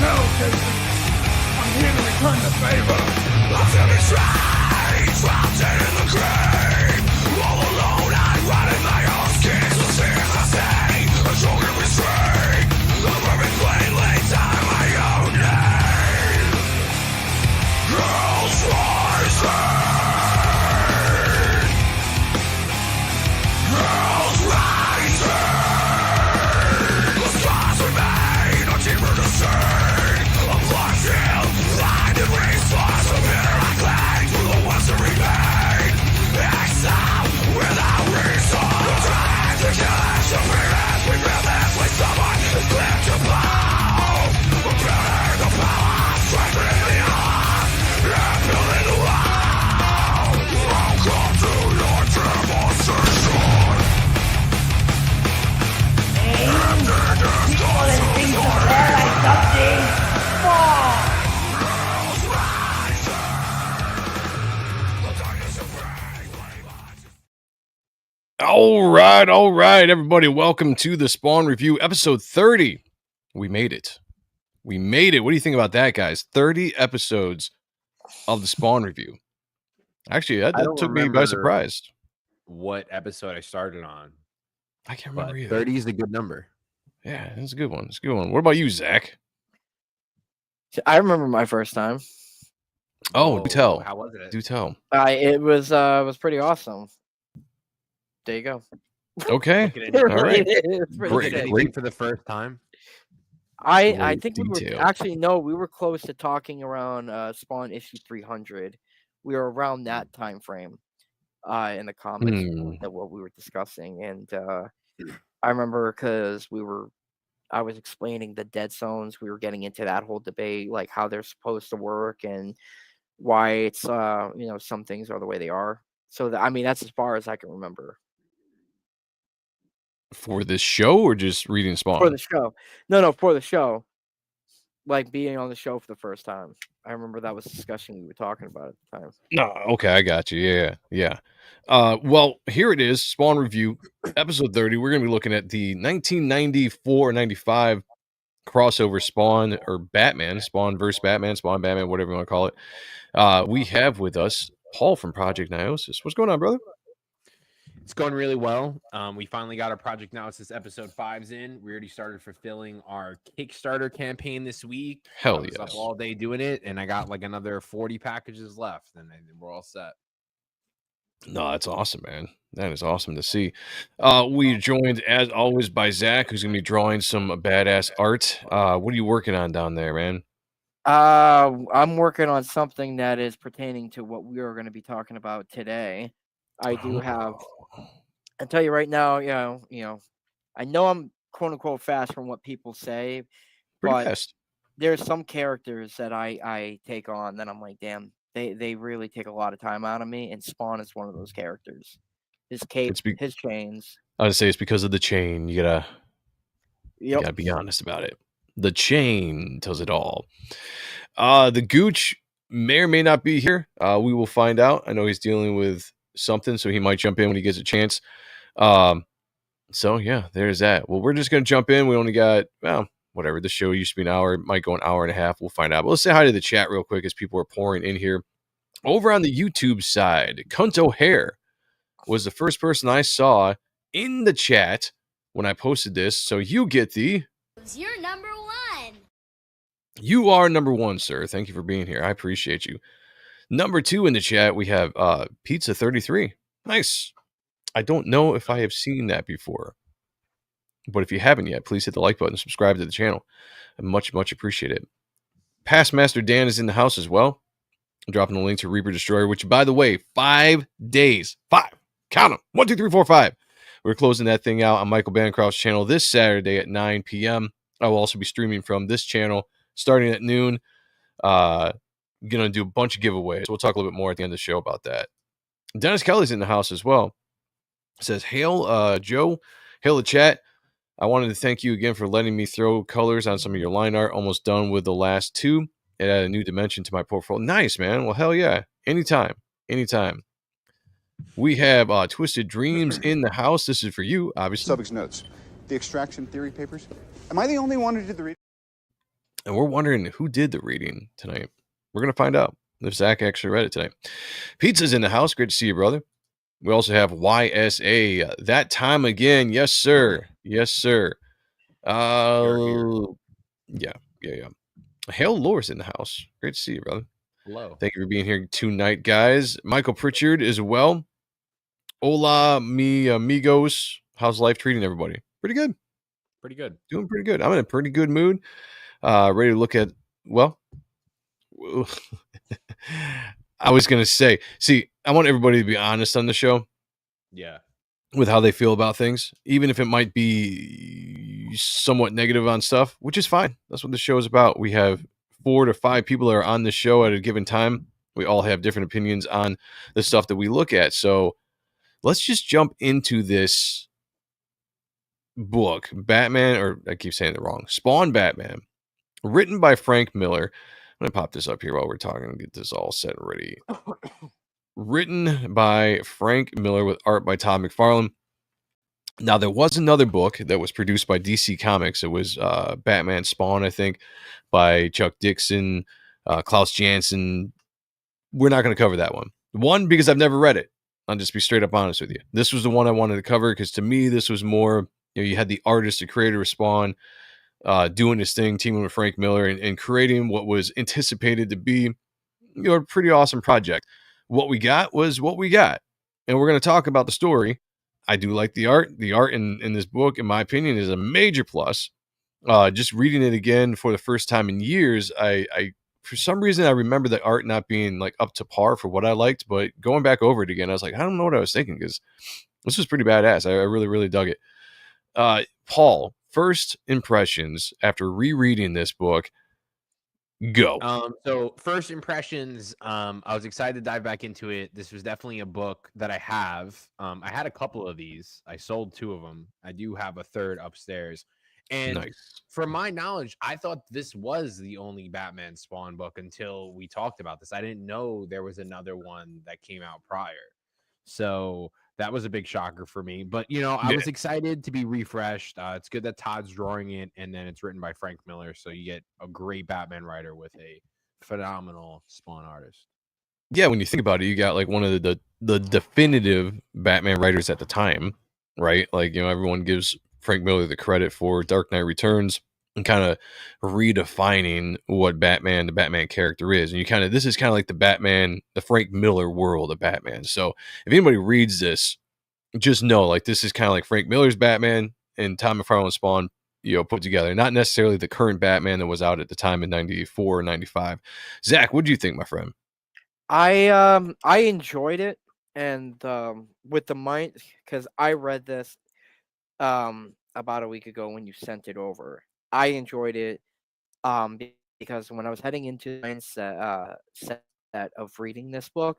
hell, Jason. I'm here to return the favor. I'm feeling strange, trapped in the grave. All alone, I'm riding my own skin. So see if I say, a choking restraint. A perfect plane laid down my own name. Girls rising. Girls rising. The scars remain, a deeper to see. A blood field, blinded response. From here I cling to the ones that remain. Exile without reason. The drag, the cash, the feelings we feel this. Like someone is clear to bow. We're building the power, strengthening the heart, and building the wall. Welcome to your demonstration. All right, everybody. Welcome to the Spawn Review, episode 30. We made it. What do you think about that, guys? 30 episodes of the Spawn Review. Actually, that took me by surprise. What episode I started on? I can't remember either. 30 is a good number. Yeah, it's a good one. What about you, Zach? I remember my first time. Oh, do tell. How was it? Do tell. It was pretty awesome. There you go. Okay. It All really right. is pretty Great. good. Anything for the first time? I Great think we detail. were actually no, we were close to talking around Spawn issue 300. We were around that time frame in the comics that what we were discussing, and I remember because I was explaining the dead zones. We were getting into that whole debate, like how they're supposed to work and why it's some things are the way they are. So that's as far as I can remember. For this show or just reading Spawn? For the show. No, for the show. Like being on the show for the first time. I remember that was a discussion we were talking about at the time. No, okay, I got you. Yeah. Well, here it is, Spawn Review, episode 30. We're going to be looking at the 1994-95 crossover Spawn or Batman, Spawn versus Batman, Spawn Batman, whatever you want to call it. We have with us Paul from Project Naosis. What's going on, brother? It's going really well. We finally got our Project Naosis episode 5s in. We already started fulfilling our Kickstarter campaign this week. Hell I was yes. up all day doing it, and I got like another 40 packages left, and we're all set. No, that's awesome, man. That is awesome to see. We joined, as always, by Zach, who's going to be drawing some badass art. What are you working on down there, man? I'm working on something that is pertaining to what we are going to be talking about today. I do have. I'll tell you right now. I know I'm quote unquote fast from what people say, Pretty but fast. there's some characters that I take on that I'm like, damn, they really take a lot of time out of me, and Spawn is one of those characters. His cape, his chains. I would say it's because of the chain. You gotta be honest about it. The chain tells it all. The Gooch may or may not be here. We will find out. I know he's dealing with something, so he might jump in when he gets a chance. So yeah, there's that. Well, we're just gonna jump in. We only got whatever. The show used to be an hour. It might go an hour and a half. We'll find out. But let's say hi to the chat real quick as people are pouring in here. Over on the YouTube side, Cunt O'Hare was the first person I saw in the chat when I posted this. So you get You're number one. You are number one, sir. Thank you for being here. I appreciate you. Number 2 in the chat, we have Pizza 33. Nice. I don't know if I have seen that before. But if you haven't yet, please hit the like button, subscribe to the channel. I much appreciate it. Past Master Dan is in the house as well. I'm dropping the link to Reaper Destroyer, which, by the way, 5 days. 5. Count them. 1, 2, 3, 4, 5. We're closing that thing out on Michael Bancroft's channel this Saturday at 9 p.m. I will also be streaming from this channel starting at noon. Gonna do a bunch of giveaways. We'll talk a little bit more at the end of the show about that. Dennis Kelly's in the house as well. Says, hail, Joe. Hail the chat. I wanted to thank you again for letting me throw colors on some of your line art. Almost done with the last 2. It added a new dimension to my portfolio. Nice, man. Well, hell yeah. Anytime. We have Twisted Dreams in the house. This is for you, obviously. Subject's notes. The extraction theory papers. Am I the only one who did the reading? And we're wondering who did the reading tonight. We're going to find out if Zach actually read it tonight. Pizza's in the house. Great to see you, brother. We also have YSA. That time again. Yes, sir. Yes, sir. Yeah. Hail Lore's in the house. Great to see you, brother. Hello. Thank you for being here tonight, guys. Michael Pritchard as well. Hola, mi amigos. How's life treating everybody? Pretty good. Pretty good. Doing pretty good. I'm in a pretty good mood. Ready to look at, well, I was going to say, see, I want everybody to be honest on the show. Yeah. With how they feel about things, even if it might be somewhat negative on stuff, which is fine. That's what the show is about. We have 4 to 5 people that are on the show at a given time. We all have different opinions on the stuff that we look at. So let's just jump into this book, Batman, or I keep saying it wrong, Spawn Batman, written by Frank Miller. I'm going to pop this up here while we're talking and get this all set and ready. Written by Frank Miller with art by Todd McFarlane. Now, there was another book that was produced by DC Comics. It was Batman Spawn, I think, by Chuck Dixon, Klaus Janson. We're not going to cover that one. One, because I've never read it. I'll just be straight up honest with you. This was the one I wanted to cover because to me, this was more, you had the artist, the creator of Spawn, doing his thing, teaming with Frank Miller and creating what was anticipated to be a pretty awesome project. What we got was what we got. And we're going to talk about the story. I do like the art. The art in this book, in my opinion, is a major plus. Just reading it again for the first time in years, I for some reason I remember the art not being like up to par for what I liked, but going back over it again, I was like, I don't know what I was thinking because this was pretty badass. I really, really dug it. Paul, first impressions after rereading this book. Go. So first impressions, I was excited to dive back into it. This was definitely a book that I have. I had a couple of these. I sold 2 of them. I do have a third upstairs. And Nice. from my knowledge, I thought this was the only Batman Spawn book until we talked about this. I didn't know there was another one that came out prior. So that was a big shocker for me. But, I was excited to be refreshed. It's good that Todd's drawing it, and then it's written by Frank Miller. So you get a great Batman writer with a phenomenal Spawn artist. Yeah, when you think about it, you got like one of the definitive Batman writers at the time, right? Like, everyone gives Frank Miller the credit for Dark Knight Returns and kind of redefining what the Batman character is. And this is kind of like the Frank Miller world of Batman. So if anybody reads this, just know like this is kind of like Frank Miller's Batman and Todd McFarlane Spawn, put together. Not necessarily the current Batman that was out at the time in 94 or 95. Zach, what do you think, my friend? I enjoyed it, and with the mind, because I read this about a week ago when you sent it over. I enjoyed it because when I was heading into the mindset set of reading this book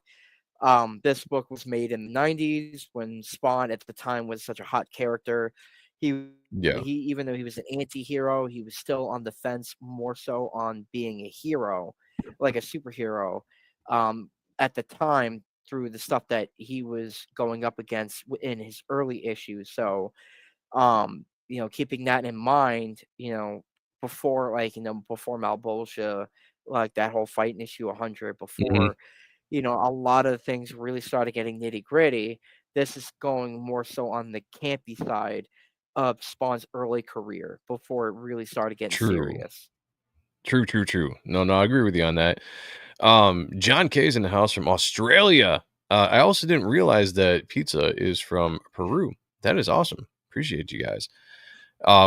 was made in the 90s when Spawn at the time was such a hot character. He even though he was an anti-hero, he was still on the fence, more so on being a hero, like a superhero. At the time, through the stuff that he was going up against in his early issues. So, keeping that in mind, before before Malbolgia, like that whole fight in issue 100, before a lot of things really started getting nitty gritty. This is going more so on the campy side of Spawn's early career before it really started getting serious. True. No, I agree with you on that. John K's in the house from Australia. I also didn't realize that pizza is from Peru. That is awesome. Appreciate you guys.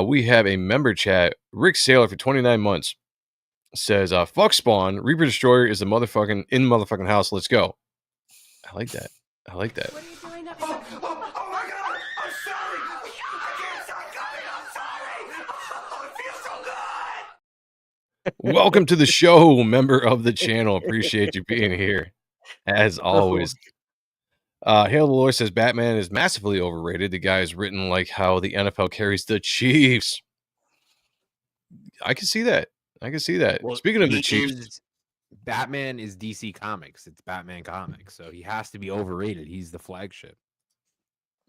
We have a member chat. Rick Saylor for 29 months says, fuck Spawn. Reaper Destroyer is in the motherfucking house. Let's go. I like that. What are you doing up? Oh my God! I'm sorry! I can't stop coming! I'm sorry! Oh, it feels so good! Welcome to the show, member of the channel. Appreciate you being here, as always. Hail the Lord says Batman is massively overrated. The guy is written like how the NFL carries the Chiefs. I can see that. Well, speaking of the Chiefs, Batman is DC Comics. It's Batman Comics, so he has to be overrated. He's the flagship.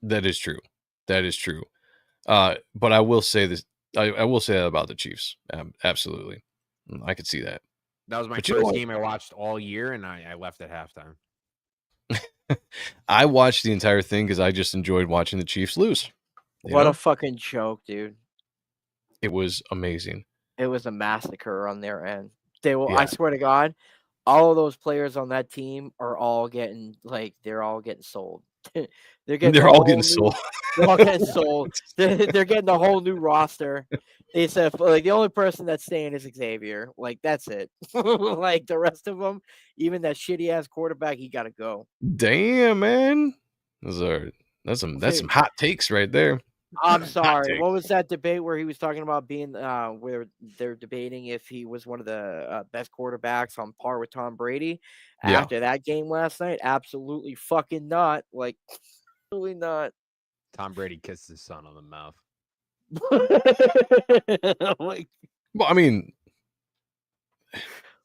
That is true. But I will say this. I will say that about the Chiefs. Absolutely. I could see that. That was my But you know first what? game I watched all year, and I left at halftime. I watched the entire thing because I just enjoyed watching the Chiefs lose. You What know? a fucking joke, dude. It was amazing. It was a massacre on their end. They will. I Yeah. swear to God, all of those players on that team are all getting they're all getting sold. They're getting They're a all whole getting new- sold. They're all getting sold. They're getting a whole new roster. They said like the only person that's staying is Xavier. Like that's it. Like the rest of them, even that shitty ass quarterback, he got to go. Damn, man. That's some hot takes right there. I'm Hot sorry. take. What was that debate where he was talking about being where they're debating if he was one of the best quarterbacks on par with Tom Brady Yeah. after that game last night? Absolutely fucking not. Like, absolutely not. Tom Brady kissed his son on the mouth. Like, Well, I mean,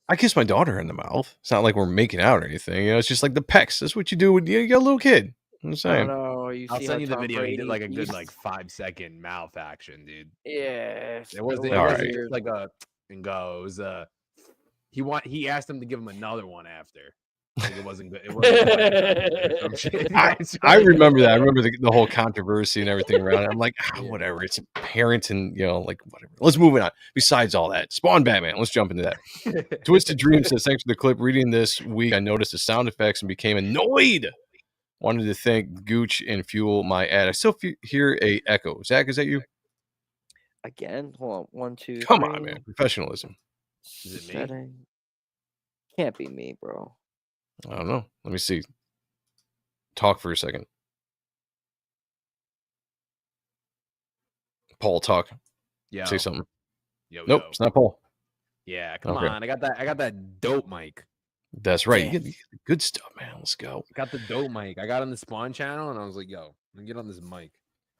I kiss my daughter in the mouth. It's not like we're making out or anything. You know, it's just like the pecks. That's what you do when you got a little kid. I'm I don't saying. know. You I'll see send how you the Tom video. He did Brady, like a you good s- like 5-second mouth action, dude. yeah. It wasn't. It All wasn't right. just like a and go. It was He asked him to give him another one after. Like it wasn't good. It wasn't quite or some shit. I remember that. I remember the whole controversy and everything around it. I'm like, Yeah. whatever. It's a parent and, you know, like, whatever. Let's move on. Besides all that, Spawn Batman. Let's jump into that. Twisted Dream says, thanks for the clip. Reading this week, I noticed the sound effects and became annoyed. Wanted to thank Gooch and fuel my ad. I still hear a echo. Zach, is that you? Again, hold on. 1, 2, Come 3. on, man. Professionalism. Is it me? Setting. Can't be me, bro. I don't know. Let me see. Talk for a second. Paul, talk. Yo, Say something. yo, Nope, yo. it's not Paul. Yeah, come Okay. on. I got that dope mic. That's right. Damn. You get the good stuff, man. Let's go. Got the dope mic. I got on the Spawn channel, and I was like, yo, I'm gonna get on this mic.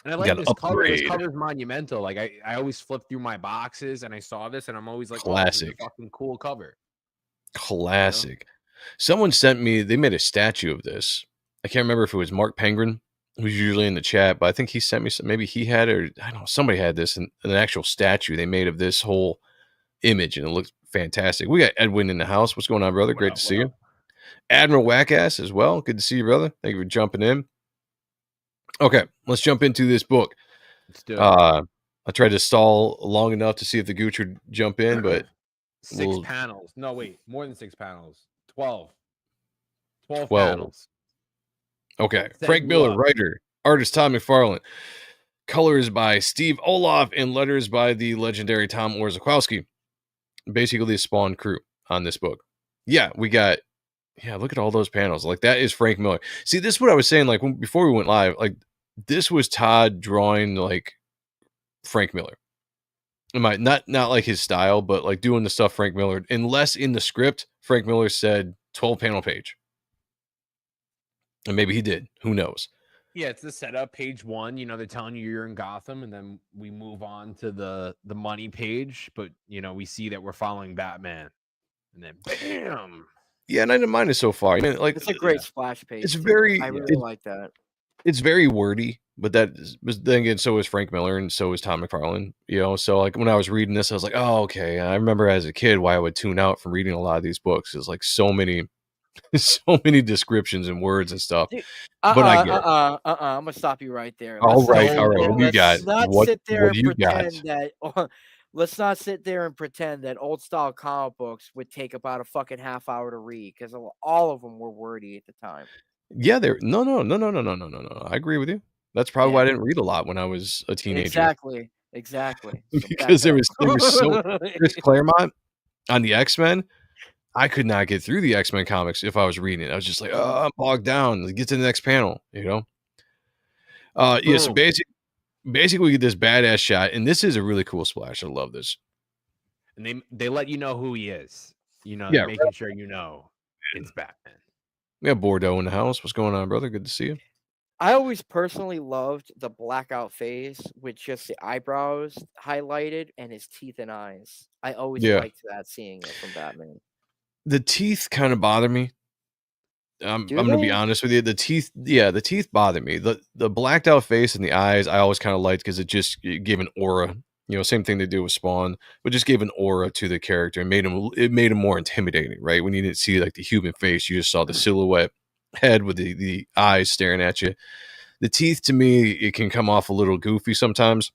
And I You like gotta this cover. This upgrade. cover's monumental. Like I always flip through my boxes, and I saw this, and I'm always like, oh, this is a Classic. fucking cool cover. Classic. Someone sent me, they made a statue of this. I can't remember if it was Mark Penguin, who's usually in the chat, but I think he sent me some, maybe he had, or I don't know, somebody had this, and an actual statue they made of this whole image, and it looks fantastic. We got Edwin in the house. What's going on, brother? What Great up, to what see you. up? Admiral Wackass as well. Good to see you, brother. Thank you for jumping in. Okay, let's jump into this book. Let's do it. I tried to stall long enough to see if the Gooch would jump in, but 6 panels. No, wait, more than 6 panels. 12 12. panels. Okay. Set Frank you Miller, up. writer, artist Todd McFarlane, colors by Steve Olaf, and letters by the legendary Tom Orzechowski. Basically, the Spawn crew on this book. Yeah, we got. Yeah, look at all those panels. Like that is Frank Miller. See, this is what I was saying. Like before we went live, like this was Todd drawing like Frank Miller. Not like his style, but like doing the stuff Frank Miller. Unless in the script, Frank Miller said 12 panel page. And maybe he did. Who knows? Yeah, it's the setup. Page 1, you know, they're telling you you're in Gotham, and then we move on to the money page, but you know, we see that we're following Batman. And then bam. Yeah, and I didn't mind it so far. I mean, like It's a great splash page. it's too. very I really like that. it's very wordy, but but then again, so is Frank Miller and so is Tom McFarlane, you know. So like when I was reading this, I was like, oh, okay. And I remember as a kid why I would tune out from reading a lot of these books. Is like so many descriptions and words and stuff. Dude, But I get it. I'm gonna stop you right there. All right. not- What do you got? Let's not What sit there do and you got? pretend that. Let's not sit there and pretend that old style comic books would take about a fucking half hour to read because all of them were wordy at the time. Yeah, there. No. I agree with you. That's probably why I didn't read a lot when I was a teenager. Exactly. So back Because there up. was so Chris Claremont on the X-Men. I could not get through the X-Men comics if I was reading it. I was just like, oh, I'm bogged down. Let's get to the next panel, you know? Yeah, so basically we get this badass shot, and this is a really cool splash. I love this. And they let you know who he is. You know, Yeah, they're making sure you know it's Batman. We have Bordeaux in the house. What's going on, brother? Good to see you. I always personally loved the blackout face with just the eyebrows highlighted and his teeth and eyes. I always liked that, seeing it from Batman. The teeth kind of bother me. I'm Do going to be they? honest with you. The teeth bother me. The blacked out face and the eyes, I always kind of liked because it gave an aura Same thing they do with Spawn, but just gave an aura to the character and made him more intimidating, right? When you didn't see like the human face, you just saw the silhouette head with the eyes staring at you. The teeth, to me, it can come off a little goofy sometimes,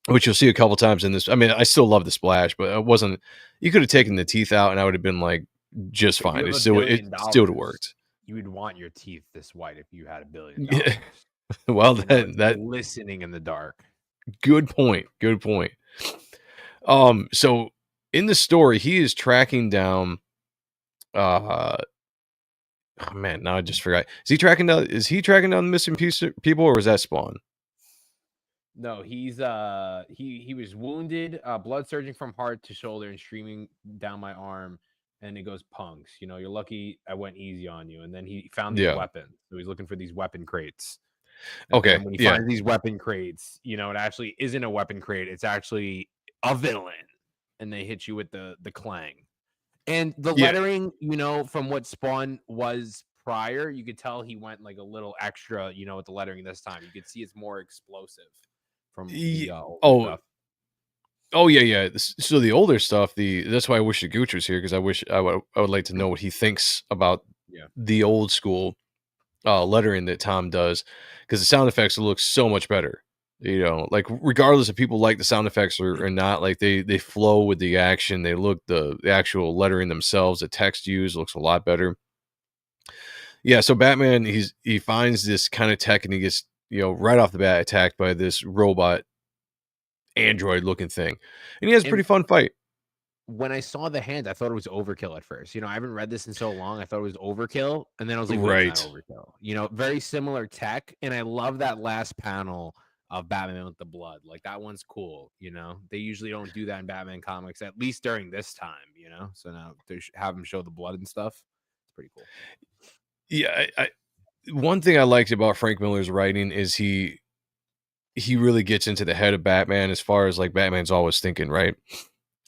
which you'll see a couple times in this. I mean, I still love the splash, but it wasn't. You could have taken the teeth out, and I would have been like just If you fine. have It $1 still billion, would have worked. you would want your teeth this white if you had $1 billion. Yeah. Well, It's that listening in the dark. good point. Good point. So in the story, he is tracking down. Oh man, now I just forgot. Is he tracking down the missing people, or was that Spawn? No, he's he was wounded, blood surging from heart to shoulder and streaming down my arm, and it goes punks. You're lucky I went easy on you. And then he found these weapons. So he's looking for these weapon crates. And Okay, then when he finds these weapon crates, it actually isn't a weapon crate. It's actually a villain, and they hit you with the clang. And the lettering, from what Spawn was prior, you could tell he went like a little extra, with the lettering this time. You could see it's more explosive from the older stuff. Oh yeah. So the older stuff, that's why I wish the Gooch was here, because I would like to know what he thinks about the old school lettering that Tom does, because the sound effects look so much better. Like regardless if people like the sound effects or not, like they flow with the action. They look the actual lettering themselves, the text used looks a lot better. Yeah, so Batman, he finds this kind of tech, and he gets right off the bat attacked by this robot android looking thing, and he has a pretty fun fight. When I saw the hand, I thought it was overkill at first. I haven't read this in so long. I thought it was overkill, and then I was like, "Wait, it's not overkill." Very similar tech, and I love that last panel of Batman with the blood. Like that one's cool. They usually don't do that in Batman comics, at least during this time. So now to have him show the blood and stuff, it's pretty cool. Yeah, one thing I liked about Frank Miller's writing is he really gets into the head of Batman, as far as like Batman's always thinking, right?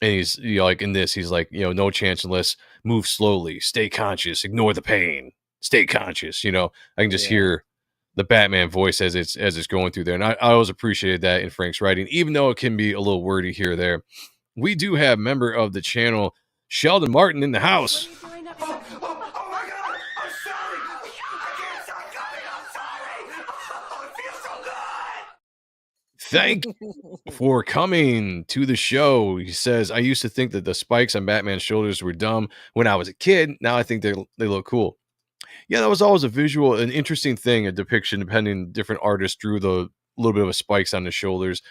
And he's like in this, he's like, no chance unless move slowly, stay conscious, ignore the pain, stay conscious. I can just hear the Batman voice as it's going through there. And I always appreciated that in Frank's writing, even though it can be a little wordy here or there. We do have member of the channel, Sheldon Martin, in the house. Oh my God! I'm sorry! I can't stop coming! I'm sorry! Oh, it feels so good! Thank you for coming to the show. He says, I used to think that the spikes on Batman's shoulders were dumb when I was a kid. Now I think they look cool. Yeah, that was always an interesting thing, a depiction, depending different artists drew the little bit of a spikes on the shoulders.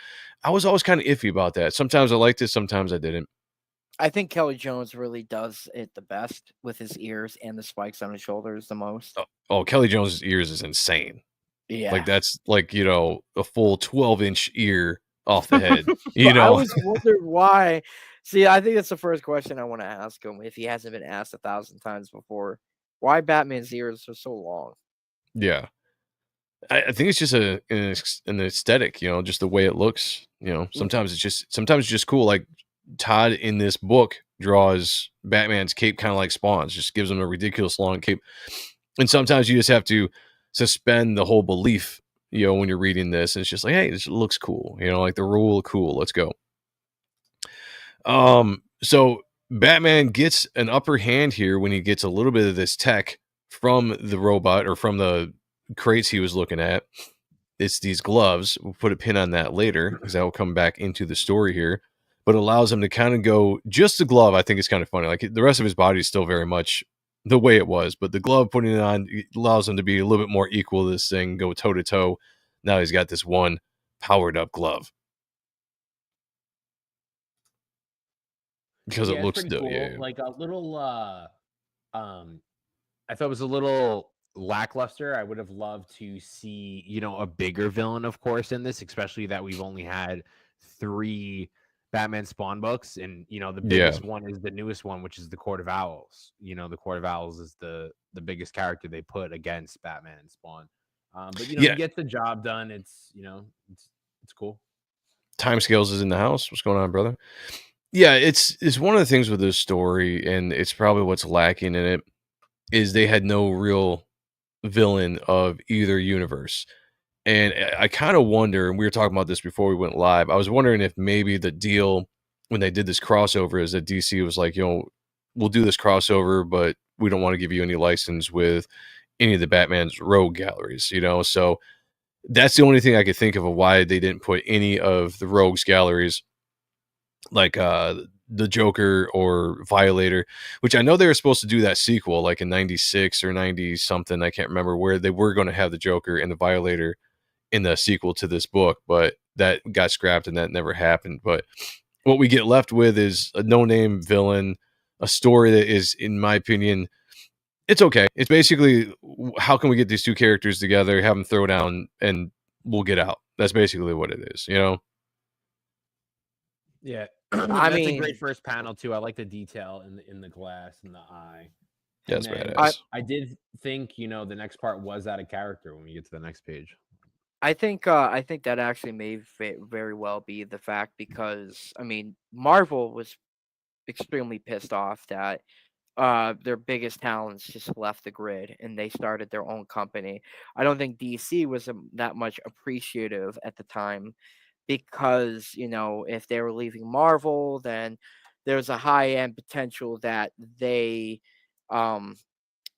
I was always kind of iffy about that. Sometimes I liked it, sometimes I didn't. I think Kelly Jones really does it the best with his ears and the spikes on his shoulders the most. Oh, Kelly Jones's ears is insane. Yeah. Like that's like, a full 12-inch ear off the head. I always wondered why. See, I think that's the first question I want to ask him, if he hasn't been asked 1,000 times before. Why Batman's ears are so long? Yeah. I think it's just an aesthetic, just the way it looks. Sometimes it's just cool. Like Todd in this book draws Batman's cape kind of like Spawn's, just gives him a ridiculous long cape. And sometimes you just have to suspend the whole belief, when you're reading this. And it's just like, hey, this looks cool. Like the rule of cool. Let's go. So Batman gets an upper hand here when he gets a little bit of this tech from the robot, or from the crates he was looking at. It's these gloves. We'll put a pin on that later, because that will come back into the story here. But allows him to kind of go, just the glove, I think is kind of funny. Like the rest of his body is still very much the way it was, but the glove, putting it on, allows him to be a little bit more equal to this thing, go toe to toe. Now he's got this one powered up glove. Because it looks cool. Like a little I thought it was a little lackluster. I would have loved to see, a bigger villain, of course, in this, especially that we've only had 3 Batman Spawn books, and the biggest one is the newest one, which is the Court of Owls. The Court of Owls is the biggest character they put against Batman and Spawn. But he gets the job done. It's it's cool. Timescales is in the house. What's going on, brother? Yeah, it's one of the things with this story, and it's probably what's lacking in it, is they had no real villain of either universe. And I kind of wonder, and we were talking about this before we went live, I was wondering if maybe the deal when they did this crossover is that DC was like, we'll do this crossover, but we don't want to give you any license with any of the Batman's rogue galleries, So that's the only thing I could think of why they didn't put any of the rogues galleries like the Joker or Violator, which I know they were supposed to do that sequel like in 96 or 90 something. I can't remember, where they were going to have the Joker and the Violator in the sequel to this book, but that got scrapped and that never happened. But what we get left with is a no-name villain, a story that is, in my opinion, it's okay. It's basically, how can we get these two characters together, have them throw down, and we'll get out. That's basically what it is, Yeah, I that's a mean, great first panel too. I like the detail in the glass and the eye. That's And then badass. I did think, the next part was out of character when we get to the next page. I think that actually may very well be the fact, because I mean, Marvel was extremely pissed off that their biggest talents just left the grid and they started their own company. I don't think DC was that much appreciative at the time, because if they were leaving Marvel, then there's a high end potential that they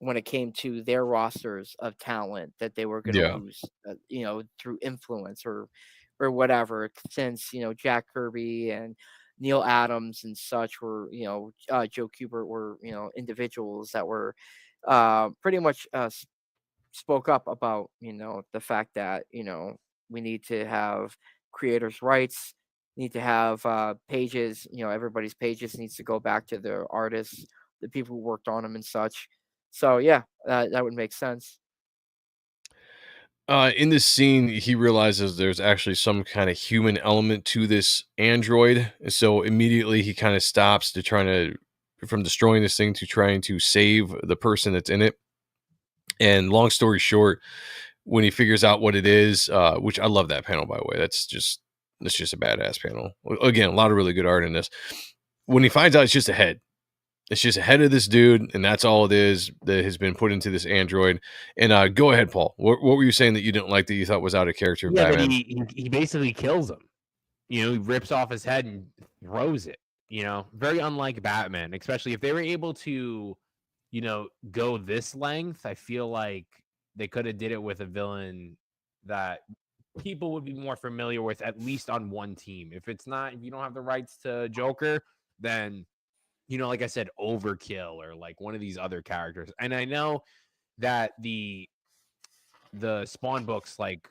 when it came to their rosters of talent, that they were going to Yeah. lose, through influence or whatever. Since Jack Kirby and Neil Adams and such were, Joe Kubert were, individuals that were pretty much spoke up about the fact that we need to have creators' rights, need to have pages. Everybody's pages needs to go back to the artists, the people who worked on them and such. So yeah, that would make sense. In this scene, he realizes there's actually some kind of human element to this android. So immediately he kind of stops from destroying this thing to trying to save the person that's in it. And long story short, when he figures out what it is, which I love that panel, by the way, that's just a badass panel. Again, a lot of really good art in this. When he finds out it's just a head, it's just a head of this dude, and that's all it is that has been put into this android. And go ahead, Paul. What were you saying that you didn't like, that you thought was out of character? Yeah, Batman? that he basically kills him. He rips off his head and throws it. Very unlike Batman, especially if they were able to, go this length. I feel like they could have did it with a villain that people would be more familiar with, at least on one team. If you don't have the rights to Joker, then like I said, Overkill or like one of these other characters. And I know that the Spawn books like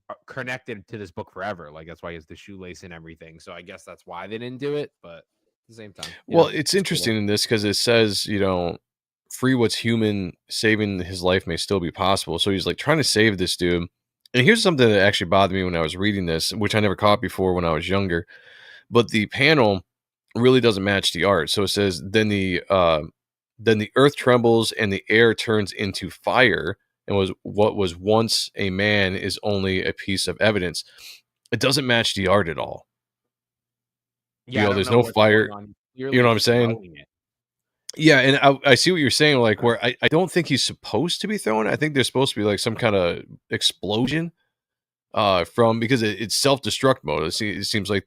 are connected to this book forever. Like that's why he has the shoelace and everything. So I guess that's why they didn't do it. But at the same time, Well, it's interesting in this because it says, free what's human, saving his life may still be possible. So he's like trying to save this dude. And here's something that actually bothered me when I was reading this, which I never caught before when I was younger. But the panel really doesn't match the art. So it says, then the earth trembles and the air turns into fire, and what was once a man is only a piece of evidence. It doesn't match the art at all. Yeah, there's no fire. You know what I'm saying? Yeah, and I see what you're saying. Like, where I don't think he's supposed to be throwing it. I think there's supposed to be like some kind of explosion because it's self-destruct mode. It seems like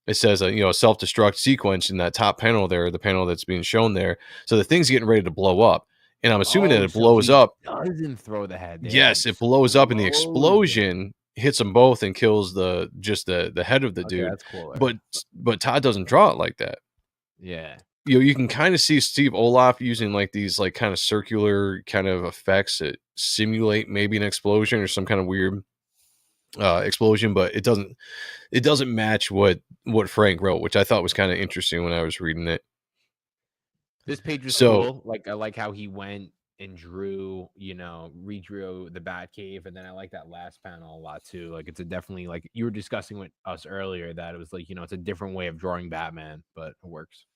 it says a self-destruct sequence in that top panel there, the panel that's being shown there. So the thing's getting ready to blow up, and I'm assuming that it blows up. Doesn't throw the head. Yes, it blows up, and the explosion hits them both and kills the head of the dude. That's cooler. But Todd doesn't draw it like that. Yeah. You can kind of see Steve Olaf using like these like kind of circular kind of effects that simulate maybe an explosion or some kind of weird explosion, but it doesn't match what Frank wrote, which I thought was kind of interesting when I was reading it. This page was cool. Like I like how he went and redrew the Batcave, and then I like that last panel a lot too. Like it's definitely like you were discussing with us earlier that it was like it's a different way of drawing Batman, but it works.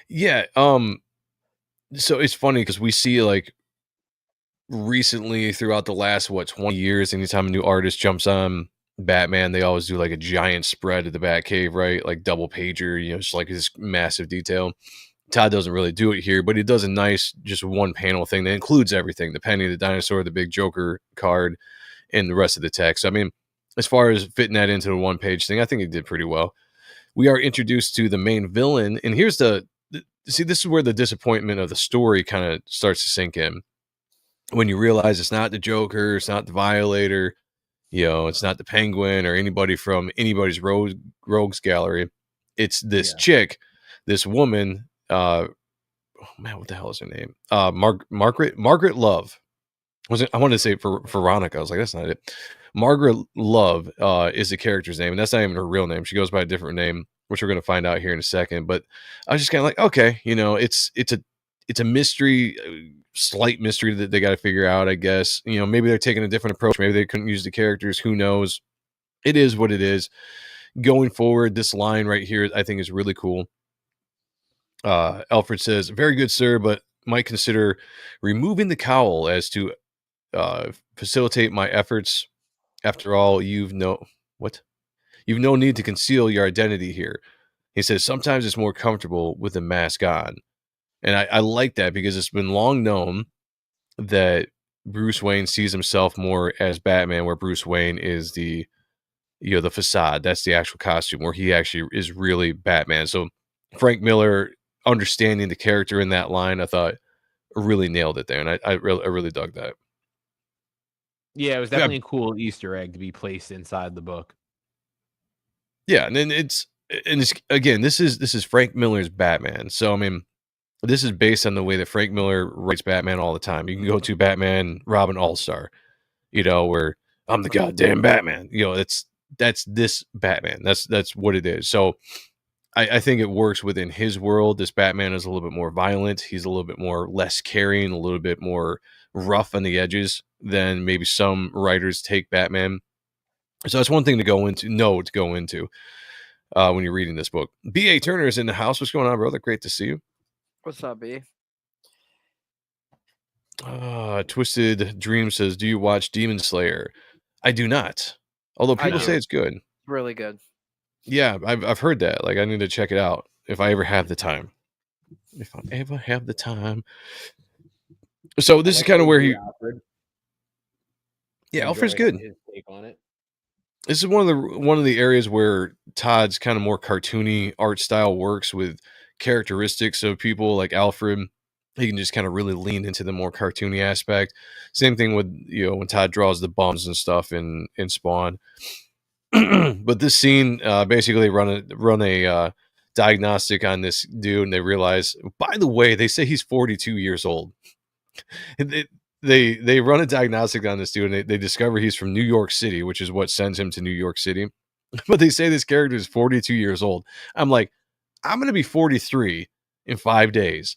Yeah. So it's funny because we see like recently throughout the last 20 years, anytime a new artist jumps on Batman, they always do like a giant spread of the Batcave, right? Like double pager, just like this massive detail. Todd doesn't really do it here, but he does a nice just one panel thing that includes everything: the penny, the dinosaur, the big Joker card, and the rest of the text. I mean, as far as fitting that into the one page thing, I think he did pretty well. We are introduced to the main villain, and here's see, this is where the disappointment of the story kind of starts to sink in. When you realize it's not the Joker, it's not the Violator, it's not the Penguin or anybody from anybody's rogues gallery. It's this chick, this woman. Oh man, what the hell is her name? Margaret Love. I wanted to say for Veronica. I was like, that's not it. Margaret Love is the character's name, and that's not even her real name. She goes by a different name, which we're going to find out here in a second. But I was just kind of like, okay, it's a mystery, slight mystery that they got to figure out, I guess. Maybe they're taking a different approach. Maybe they couldn't use the characters. Who knows? It is what it is. Going forward, this line right here, I think, is really cool. Alfred says, "Very good, sir, but might consider removing the cowl as to facilitate my efforts. After all, you've no need to conceal your identity here." He says, "Sometimes it's more comfortable with the mask on." And I like that because it's been long known that Bruce Wayne sees himself more as Batman, where Bruce Wayne is the facade. That's the actual costume, where he actually is really Batman. So Frank Miller, understanding the character in that line, I thought really nailed it there. And I really dug that. Yeah, it was definitely a cool Easter egg to be placed inside the book. Yeah, and then it's again, this is Frank Miller's Batman. So I mean, this is based on the way that Frank Miller writes Batman all the time. You can go to Batman Robin All-Star, where I'm the goddamn Batman. That's this Batman. That's what it is. So I think it works within his world. This Batman is a little bit more violent. He's a little bit more less caring, a little bit more rough on the edges than maybe some writers take Batman. So that's one thing to go into when you're reading this book. B.A. Turner is in the house. What's going on, brother? Great to see you. What's up, B? Twisted Dream says, "Do you watch Demon Slayer?" I do not. Although people say it's good. Really good. Yeah, I've heard that. Like, I need to check it out if I ever have the time. If I ever have the time. So this is kind of where Alfred. Yeah, Alfred's good. His take on it. This is one of the areas where Todd's kind of more cartoony art style works with characteristics of people like Alfred. He can just kind of really lean into the more cartoony aspect. Same thing with when Todd draws the bums and stuff in Spawn. But this scene basically run a diagnostic on this dude, and they realize, by the way, they say he's 42 years old. They run a diagnostic on this dude, and they discover he's from New York City, which is what sends him to New York City. But they say this character is 42 years old. I'm like, I'm going to be 43 in 5 days.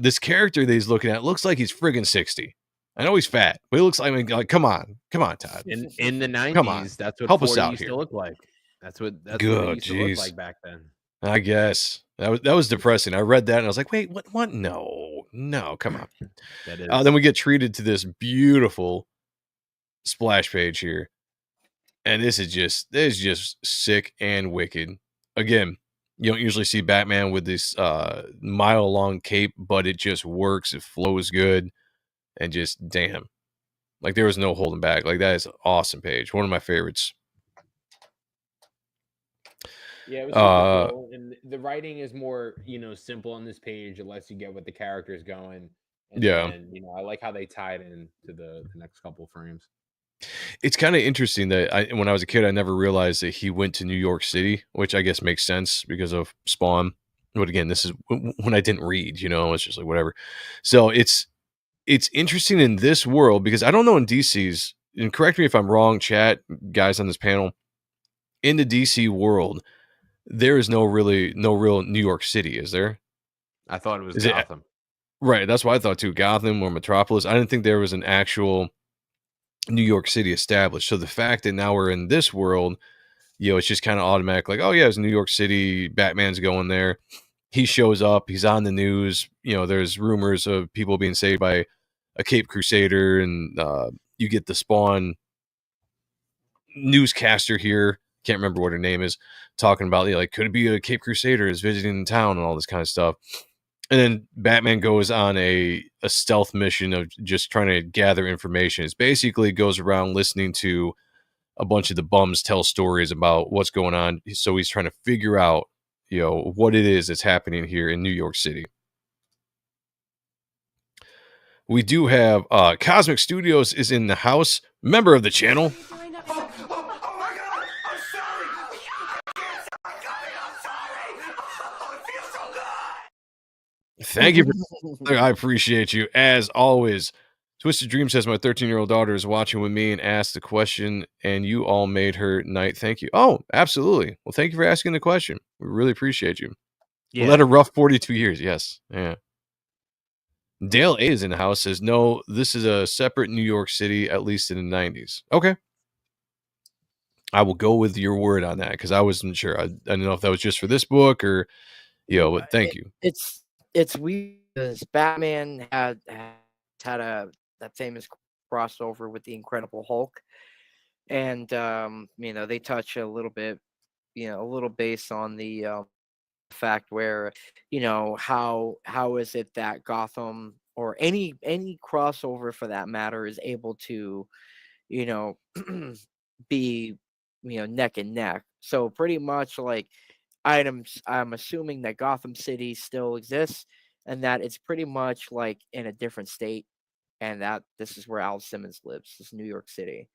This character that he's looking at looks like he's friggin' 60. I know he's fat, but he looks like come on, Todd. In the 90s, that's what help 40 us out used here. to look like. That's what it used to look like back then. I guess that was depressing. I read that and I was like, wait, what? No, come on. That is. Then we get treated to this beautiful splash page here, and this is just sick and wicked. Again, you don't usually see Batman with this mile-long cape, but it just works. It flows good, and just damn, like there was no holding back. Like that is an awesome page, one of my favorites. Yeah, it was super cool. And the writing is more, simple on this page. It lets you get what the character's going. And then, I like how they tied in to the next couple frames. It's kind of interesting that when I was a kid, I never realized that he went to New York City, which I guess makes sense because of Spawn. But again, this is when I didn't read, it's just like whatever. So it's interesting in this world because I don't know in DC's, and correct me if I'm wrong, chat guys on this panel, in the DC world, there is no real New York City, is there? I thought it was Gotham. Right, that's what I thought too. Gotham or Metropolis. I didn't think there was an actual New York City established. So the fact that now we're in this world, it's just kind of automatic. Like, oh yeah, it's New York City. Batman's going there. He shows up. He's on the news. There's rumors of people being saved by a Cape Crusader, and you get the Spawn newscaster here. Can't remember what her name is. Talking about like, could it be a Cape Crusader is visiting the town and all this kind of stuff. And then Batman goes on a stealth mission of just trying to gather information. It basically goes around listening to a bunch of the bums tell stories about what's going on. So he's trying to figure out, what it is that's happening here in New York City. We do have Cosmic Studios is in the house, member of the channel. Oh my god, I'm sorry. I'm sorry. Oh, it feels so good. Thank you. I appreciate you as always. Twisted Dream says my 13-year-old daughter is watching with me and asked the question, and you all made her night. Thank you. Oh, absolutely. Well, thank you for asking the question. We really appreciate you. Yeah. Led a rough 42 years. Yes. Yeah. Dale A is in the house, says, no, this is a separate New York City, at least in the 90s. Okay. I will go with your word on that because I wasn't sure. I don't know if that was just for this book or, but thank you. It's weird because Batman had that famous crossover with the Incredible Hulk, and they touch a little bit, a little based on the fact where how is it that Gotham or any crossover for that matter is able to be neck and neck. So pretty much like I'm assuming that Gotham City still exists and that it's pretty much like in a different state, and that this is where Al Simmons lives, this New York City.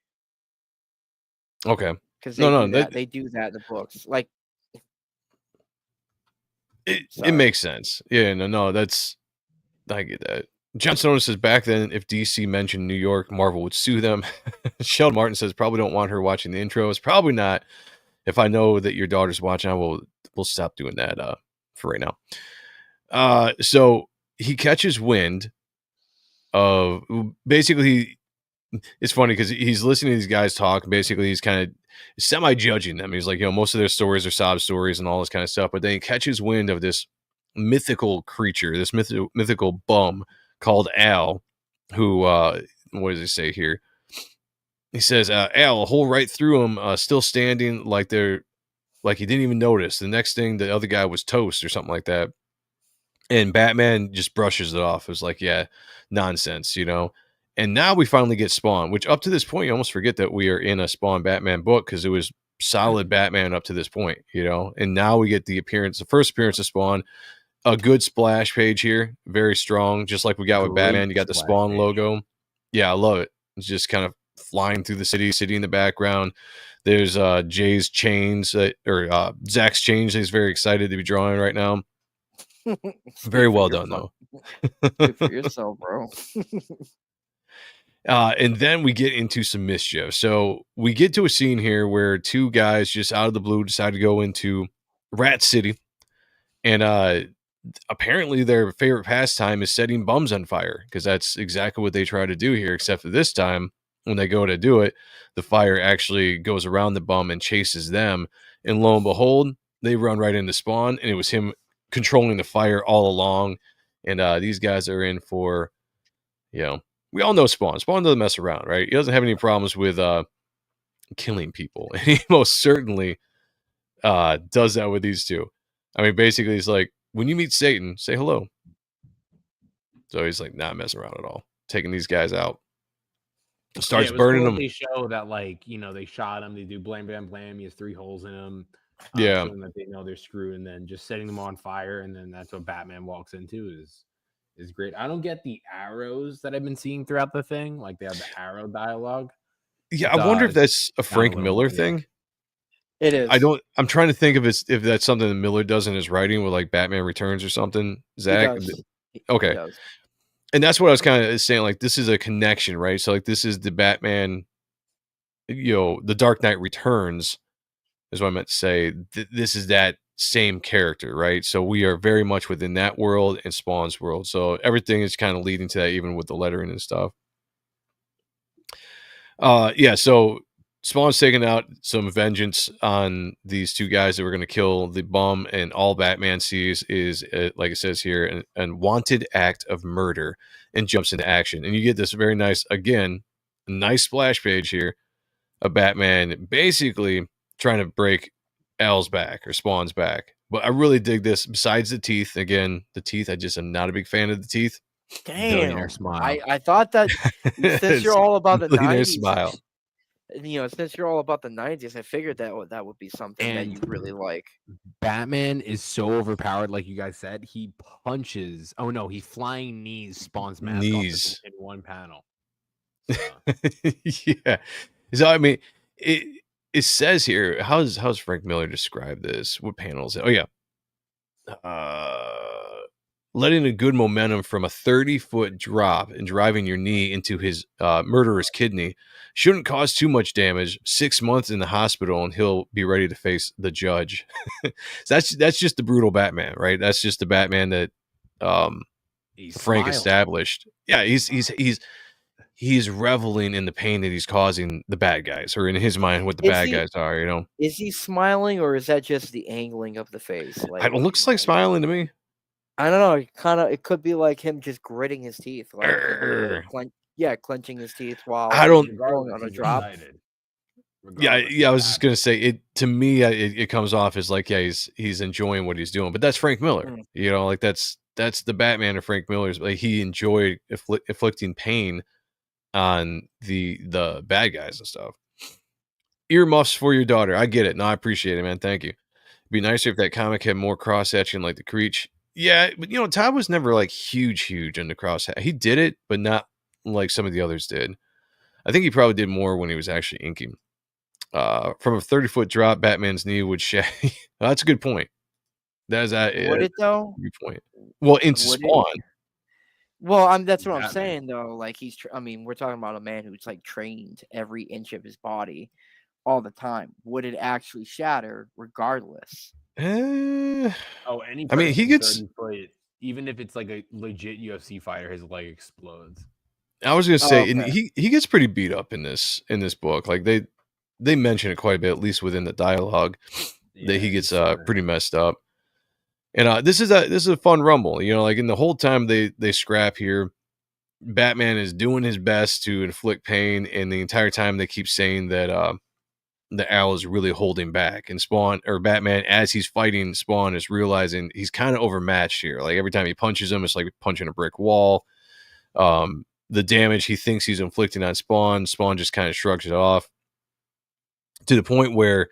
Okay. Because No, they do that in the books. Like it makes sense. Yeah, no, I get that. John Stone says back then, if DC mentioned New York, Marvel would sue them. Sheldon Martin says probably don't want her watching the intros. Probably not. If I know that your daughter's watching, we'll stop doing that for right now. So he catches wind of basically. It's funny because he's listening to these guys talk. Basically, he's kind of semi-judging them. He's like, most of their stories are sob stories and all this kind of stuff. But then he catches wind of this mythical creature, this mythical bum called Al, who, what does he say here? He says, Al, a hole right through him, still standing like he didn't even notice. The next thing, the other guy was toast or something like that. And Batman just brushes it off. It was like, yeah, nonsense, And now we finally get Spawn, which up to this point, you almost forget that we are in a Spawn Batman book because it was solid Batman up to this point, And now we get the first appearance of Spawn, a good splash page here, very strong, just like we got with Batman. You got the Spawn logo. Yeah, I love it. It's just kind of flying through the city in the background. There's Jay's chains or Zack's chains. He's very excited to be drawing right now. Very well done, though. Good for yourself, bro. And then we get into some mischief. So we get to a scene here where two guys just out of the blue decide to go into Rat City. And apparently their favorite pastime is setting bums on fire because that's exactly what they try to do here, except for this time when they go to do it, the fire actually goes around the bum and chases them. And lo and behold, they run right into Spawn, and it was him controlling the fire all along. And these guys are in for, we all know Spawn. Spawn doesn't mess around, right? He doesn't have any problems with killing people. And he most certainly does that with these two. I mean, basically, he's like, when you meet Satan, say hello. So he's like, not messing around at all. Taking these guys out. Starts burning them. They show that, they shot him. They do blam, blam, blam. He has 3 holes in him. Yeah. Showing that they know they're screwed, and then just setting them on fire. And then that's what Batman walks into is great. I don't get the arrows that I've been seeing throughout the thing. Like they have the arrow dialogue. Yeah, I wonder if that's a Frank Miller thing. It is. I'm trying to think of if that's something that Miller does in his writing with like Batman Returns or something. Zach? Okay. And that's what I was kind of saying. Like, this is a connection, right? So like this is the Batman, the Dark Knight Returns is what I meant to say. This is that same character, right? So we are very much within that world and Spawn's world. So everything is kind of leading to that, even with the lettering and stuff. So Spawn's taking out some vengeance on these two guys that were going to kill the bum, and all Batman sees is, like it says here, an unwanted act of murder, and jumps into action. And you get this very nice, again, nice splash page here of Batman basically trying to break Al's back or Spawn's back. But I really dig this. Besides the teeth, again, the teeth, I just am not a big fan of the teeth. Billionaire Damn. smile. I thought that since you're all about the Billionaire 90s, smile. since you're all about the 90s, I figured that would be something that And- you really like. Batman is so overpowered, like you guys said. He punches. Oh no, he flying knees Spawn's mask Knees. off in one panel. Yeah. So I mean, it says here, how's Frank Miller describe this? What panels? Oh yeah. Letting a good momentum from a 30-foot drop and driving your knee into his murderous kidney shouldn't cause too much damage. 6 months in the hospital and he'll be ready to face the judge. So that's just the brutal Batman, right? That's just the Batman that He's Frank smiling. established. Yeah, he's reveling in the pain that he's causing the bad guys, or in his mind, what the Is bad he- guys are. You know, Is he smiling or is that just the angling of the face? Like it looks like smiling to me. I don't know. It could be like him just gritting his teeth, like a little bit Arr. clenching his teeth while I don't- going on a He's drop. excited. Yeah, Regardless yeah. I of was that. just gonna say it to me. It comes off as like, yeah, he's enjoying what he's doing, but that's Frank Miller. Mm. You know, like that's the Batman of Frank Miller's. Like he enjoyed inflicting pain on the bad guys and stuff. Earmuffs for your daughter. I get it. No, I appreciate it, man. Thank you. It'd be nicer if that comic had more cross hatching like the Creech. Yeah, but you know, Todd was never like huge into cross. He did it, but not like some of the others did. I think he probably did more when he was actually inking. From a 30-foot drop, Batman's knee would shatter. That's a good point. Would Would it though? Good point. Well, into Would it? Spawn. Well, that's what I'm Batman. saying though. Like I mean, we're talking about a man who's like trained every inch of his body all the time. Would it actually shatter regardless? Oh, any. I mean, he person gets- 30 foot, even if it's like a legit UFC fighter, his leg explodes. I was gonna say, and okay. he gets pretty beat up in this book. Like they mention it quite a bit, at least within the dialogue, that he gets pretty messed up. And this is a fun rumble, you know, like in the whole time they scrap here, Batman is doing his best to inflict pain, and the entire time they keep saying that the Owl is really holding back. And Spawn, or Batman, as he's fighting Spawn, is realizing he's kind of overmatched here. Like every time he punches him, it's like punching a brick wall. The damage he thinks he's inflicting on Spawn just kind of shrugs it off, to the point where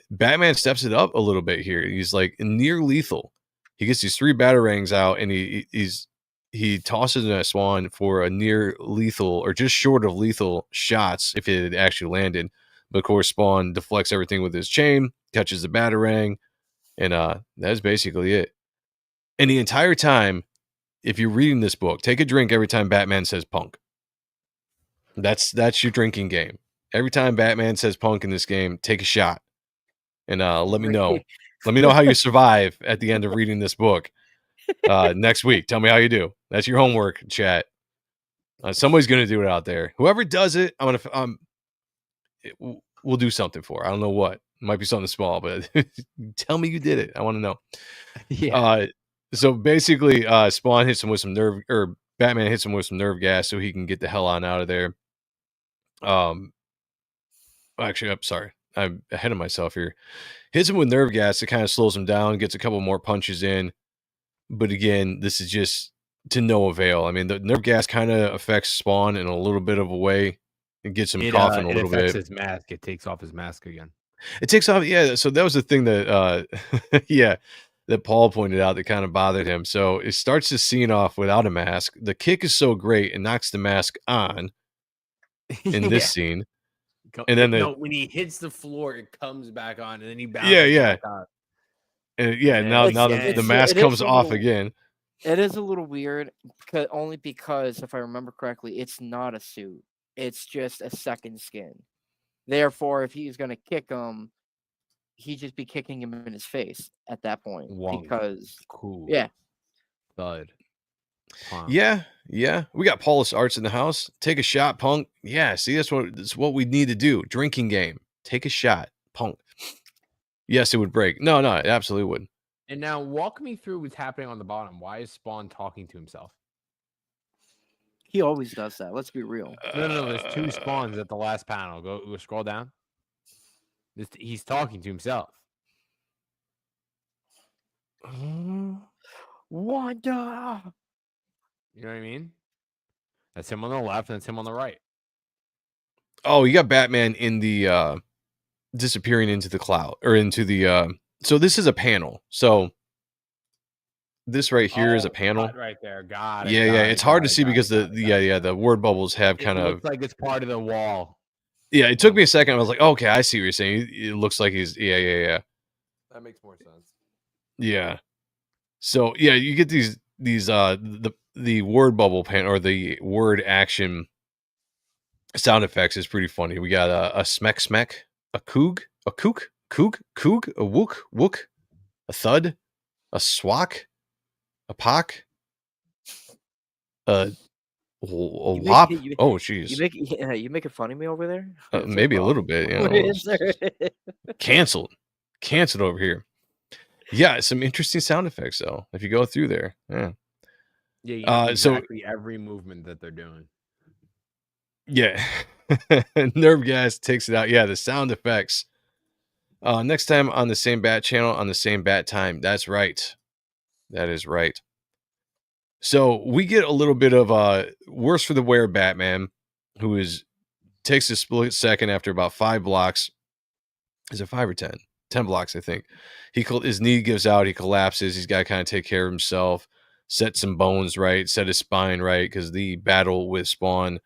Batman steps it up a little bit here. He's like near lethal. He gets these 3 batarangs out, and he tosses in at Spawn for a near lethal, or just short of lethal shots if it had actually landed. But of course, Spawn deflects everything with his chain, catches the batarang, and that's basically it. And the entire time, if you're reading this book, take a drink every time Batman says punk. That's your drinking game. Every time Batman says punk in this game, take a shot. And let me know. Let me know how you survive at the end of reading this book next week. Tell me how you do. That's your homework, chat. Somebody's gonna do it out there. Whoever does it, we'll do something for. I don't know what. It might be something small, but tell me you did it. I want to know. Yeah. So basically, Spawn hits him with some nerve, or Batman hits him with some nerve gas so he can get the hell on out of there. Actually, I'm sorry. I'm ahead of myself here. Hits him with nerve gas. It kind of slows him down, gets a couple more punches in. But again, this is just to no avail. I mean, the nerve gas kind of affects Spawn in a little bit of a way. It gets him coughing a little It affects bit. his mask. It takes off his mask again. It takes off. Yeah. So that was the thing that, that Paul pointed out that kind of bothered him. So it starts the scene off without a mask. The kick is so great, it knocks the mask on in this scene. And then when he hits the floor, it comes back on, and then he bounces. Yeah. back up. And Yeah, now it's- the mask it is comes a off little- again. It is a little weird, only because, if I remember correctly, it's not a suit. It's just a second skin. Therefore, if he's going to kick him, he'd just be kicking him in his face at that point. Wonk. Because, Cool. yeah. Thud. Pump. Yeah. We got Paulus Arts in the house. Take a shot, punk. Yeah, see, that's what we need to do. Drinking game. Take a shot, punk. Yes, it would break. No, it absolutely wouldn't. And now walk me through what's happening on the bottom. Why is Spawn talking to himself? He always does that. Let's be real. No. There's 2 Spawns at the last panel. Go scroll down. He's talking to himself. Wanda. You know what I mean? That's him on the left, and that's him on the right. Oh, you got Batman in the disappearing into the cloud or into the. So this is a panel. So this right here is a panel. Right there. Got it. Yeah, yeah. It's hard to see because the word bubbles have kind of. Looks like it's part of the wall. Yeah, it took me a second. I was like, okay, I see what you're saying. It looks like he's. Yeah. That makes more sense. Yeah. So yeah, you get these the word bubble pan or the word action sound effects is pretty funny. We got a smack, a kook, a wook, a thud, a swak, a pock, a wop. Oh, jeez. You making fun of me over there? Maybe a little bit. What is there? Canceled over here. Yeah, some interesting sound effects though. If you go through there, yeah. Yeah, you know exactly every movement that they're doing. Yeah. Nerve gas takes it out. Yeah, the sound effects. Next time on the same bat channel, on the same bat time. That's right. That is right. So we get a little bit of worse for the wear Batman, who takes a split second after about 5 blocks. Is it 5 or 10? 10 blocks, I think. His knee gives out. He collapses. He's got to kind of take care of himself, set some bones right, set his spine right, because the battle with Spawn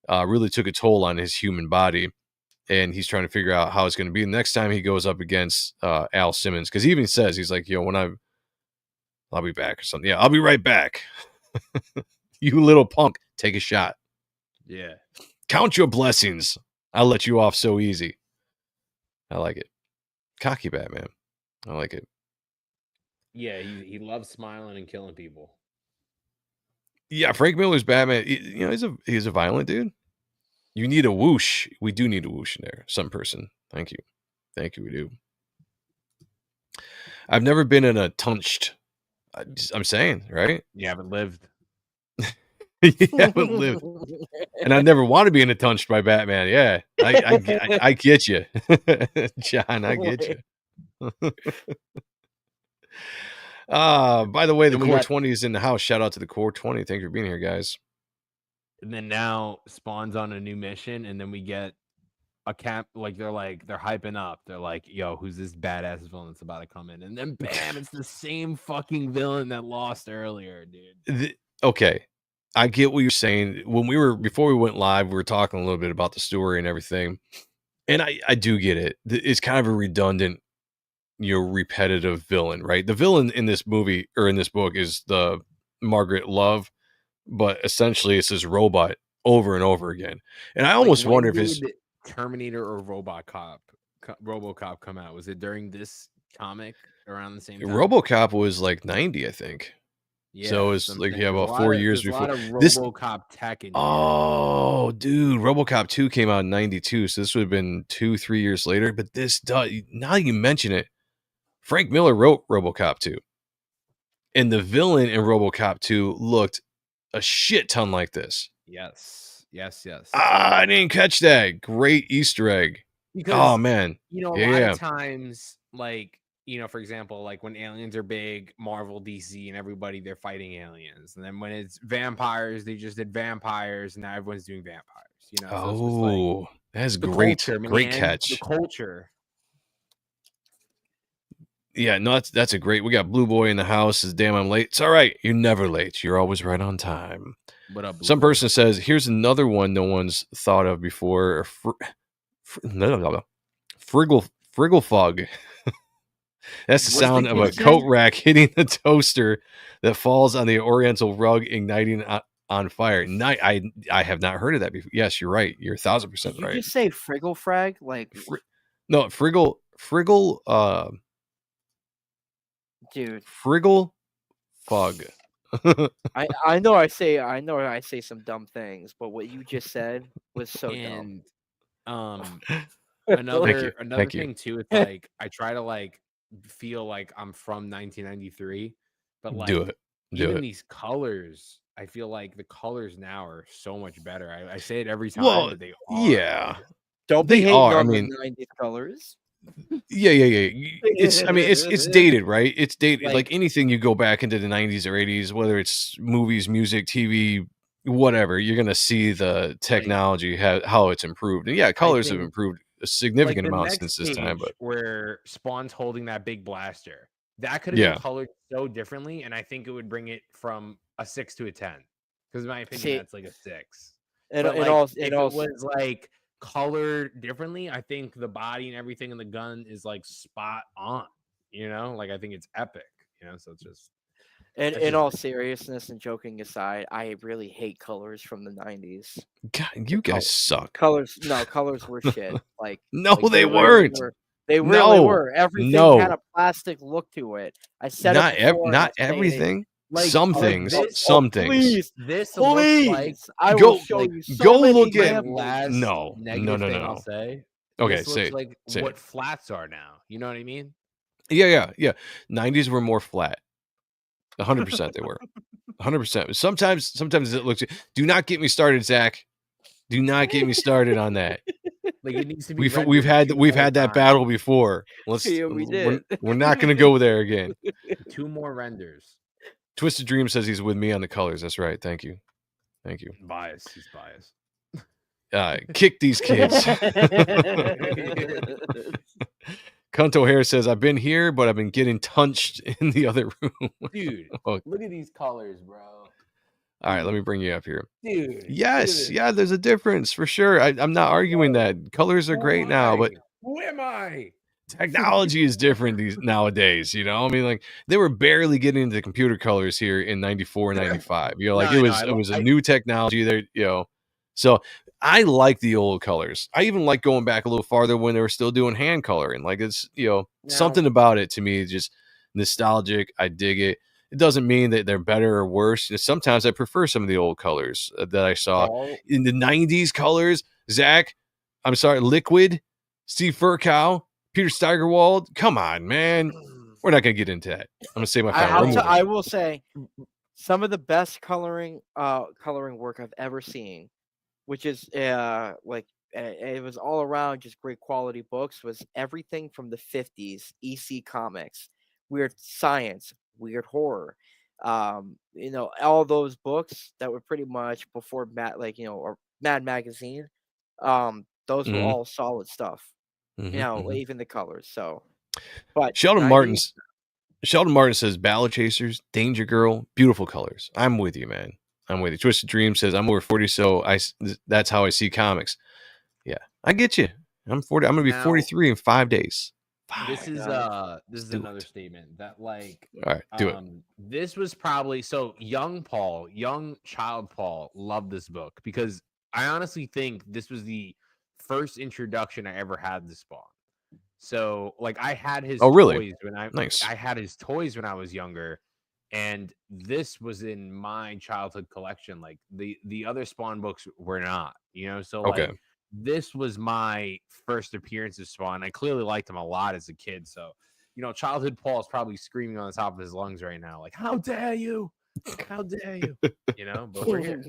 really took a toll on his human body, and he's trying to figure out how it's going to be. The next time he goes up against Al Simmons, because he even says, he's like, I'll be back or something. Yeah, I'll be right back. You little punk, take a shot. Yeah. Count your blessings. I'll let you off so easy. I like it. Cocky Batman. I like it. Yeah, he loves smiling and killing people. Yeah, Frank Miller's Batman, he's a violent dude. You need a whoosh. We do need a whoosh in there. Some person. Thank you, we do. I've never been in a tunched. I'm saying, right? You haven't lived. You haven't lived. And I never want to be in a tunched by Batman. Yeah, I get you. John, I get you. By the way, the Core 20 is in the house. Shout out to the Core 20. Thanks for being here, guys. And then now Spawn's on a new mission, and then we get a camp. Like they're hyping up. They're like, "Yo, who's this badass villain that's about to come in?" And then bam, it's the same fucking villain that lost earlier, dude. Okay, I get what you're saying. Before we went live, we were talking a little bit about the story and everything, and I do get it. It's kind of a redundant, repetitive villain, right? The villain in this movie or in this book is the Margaret Love, but essentially it's this robot over and over again. And I almost wonder if it's Terminator or RoboCop come out. Was it during this comic around the same time? RoboCop was like 90, I think. Yeah, so it's like about 4 years before. There's a lot of RoboCop tech in here. Oh, dude, RoboCop 2 came out in 92, so this would have been 2-3 years later. But this does, now you mention it, Frank Miller wrote RoboCop 2. And the villain in RoboCop 2 looked a shit ton like this. Yes. I didn't catch that. Great Easter egg. Because, man. A lot of times, like, for example, like when aliens are big, Marvel, DC, and everybody, they're fighting aliens. And then when it's vampires, they just did vampires, and now everyone's doing vampires. So that's great. Culture, great catch. The culture. Yeah, no, that's a great. We got Blue Boy in the house. Says, "Damn, I'm late." It's all right. You're never late. You're always right on time. What up, Blue Some Boy? person says, "Here's another one no one's thought of before." Friggle fog. That's the sound of a coat rack hitting the toaster that falls on the oriental rug, igniting on fire. I have not heard of that before. Yes, you're right. You're 1,000% right. Did you just say Friggle frag? Like no, Friggle. Dude, Friggle fog. I know I say some dumb things, but what you just said was so dumb. Another thing too, it's like I try to like feel like I'm from 1993, but like even these colors, I feel like the colors now are so much better. I say it every time, but they are. Yeah. Don't be hating on the 90s colors. Yeah. It's dated, right? It's dated. Like Like- anything you go back into the 90s or 80s, whether it's movies, music, TV, whatever, you're gonna see the technology how it's improved. And yeah, colors have think, improved a like significant the amount next since this time. page But where Spawn's holding that big blaster, that could have yeah, been colored so differently, and I think it would bring it from a 6 to a 10. Because in my opinion, See, that's like a 6. and But and like, also, if it was like colored differently, I think the body and everything in the gun is like spot on. You know, like I think it's epic. You know, so it's just and that's in just all me. seriousness and joking aside, I really hate colors from the 90s. God, you guys suck. Colors were shit. Like No, like, they really weren't. were. They really No, were. Everything had no, a plastic look to it. I said it before. And not I'll say it everything. Like- Some like things, this- some things. Please, This looks like please, I Go- will show like, you so go many look at- examples. last No, negative no, thing no. I'll say. Okay, This say looks it, like say what it. flats are now. You know what I mean? Yeah. 90s were more flat. 100% they were. 100%. Sometimes it looks. Do not get me started, Zach. Do not get me started on that. Like it needs to be. We've rendered had 2 we've more had that times. battle before. Let's. Yeah, we did. We're not going to go there again. 2 more renders. Twisted Dream says he's with me on the colors. That's right. Thank you. Bias. He's biased. Kick these kids. Cunto Hair says I've been here, but I've been getting tunched in the other room. Dude, Oh. look at these colors, bro. All right, let me bring you up here. Dude. Yes, yeah, there's a difference for sure. I'm not arguing that colors are great now, but who am I? technology is different nowadays. You know, I mean, like they were barely getting into computer colors here in '94, '95. You know, like No, it was a new technology there. You know, so I like the old colors. I even like going back a little farther when they were still doing hand coloring. Like it's something about it to me is just nostalgic. I dig it. It doesn't mean that they're better or worse. Sometimes I prefer some of the old colors that I saw in the '90s. Colors, Zach. I'm sorry, Liquid, Steve Furcow, Peter Steigerwald. Come on, man. We're not gonna get into that. I'm gonna say my final. I will say some of the best coloring work I've ever seen, which is it was all around just great quality books, was everything from the 50s EC Comics, Weird Science, Weird Horror, all those books that were pretty much before or Mad Magazine. Those were all solid stuff. Even the colors. So, but Sheldon Martin says Ballad Chasers, Danger Girl, beautiful colors. I'm with you, man. I'm with you. Twisted Dream says I'm over 40, so that's how I see comics. Yeah, I get you. I'm 40. I'm gonna be 43 in 5 days. This is another statement that like all right, do it. This was probably young child Paul loved this book because I honestly think this was the first introduction I ever had to Spawn. So like I had his toys when I had his toys when I was younger, and this was in my childhood collection. Like the other Spawn books were not, so like this was my first appearance of Spawn. I clearly liked him a lot as a kid. So, childhood Paul is probably screaming on the top of his lungs right now, like, how dare you? How dare you? But we're here.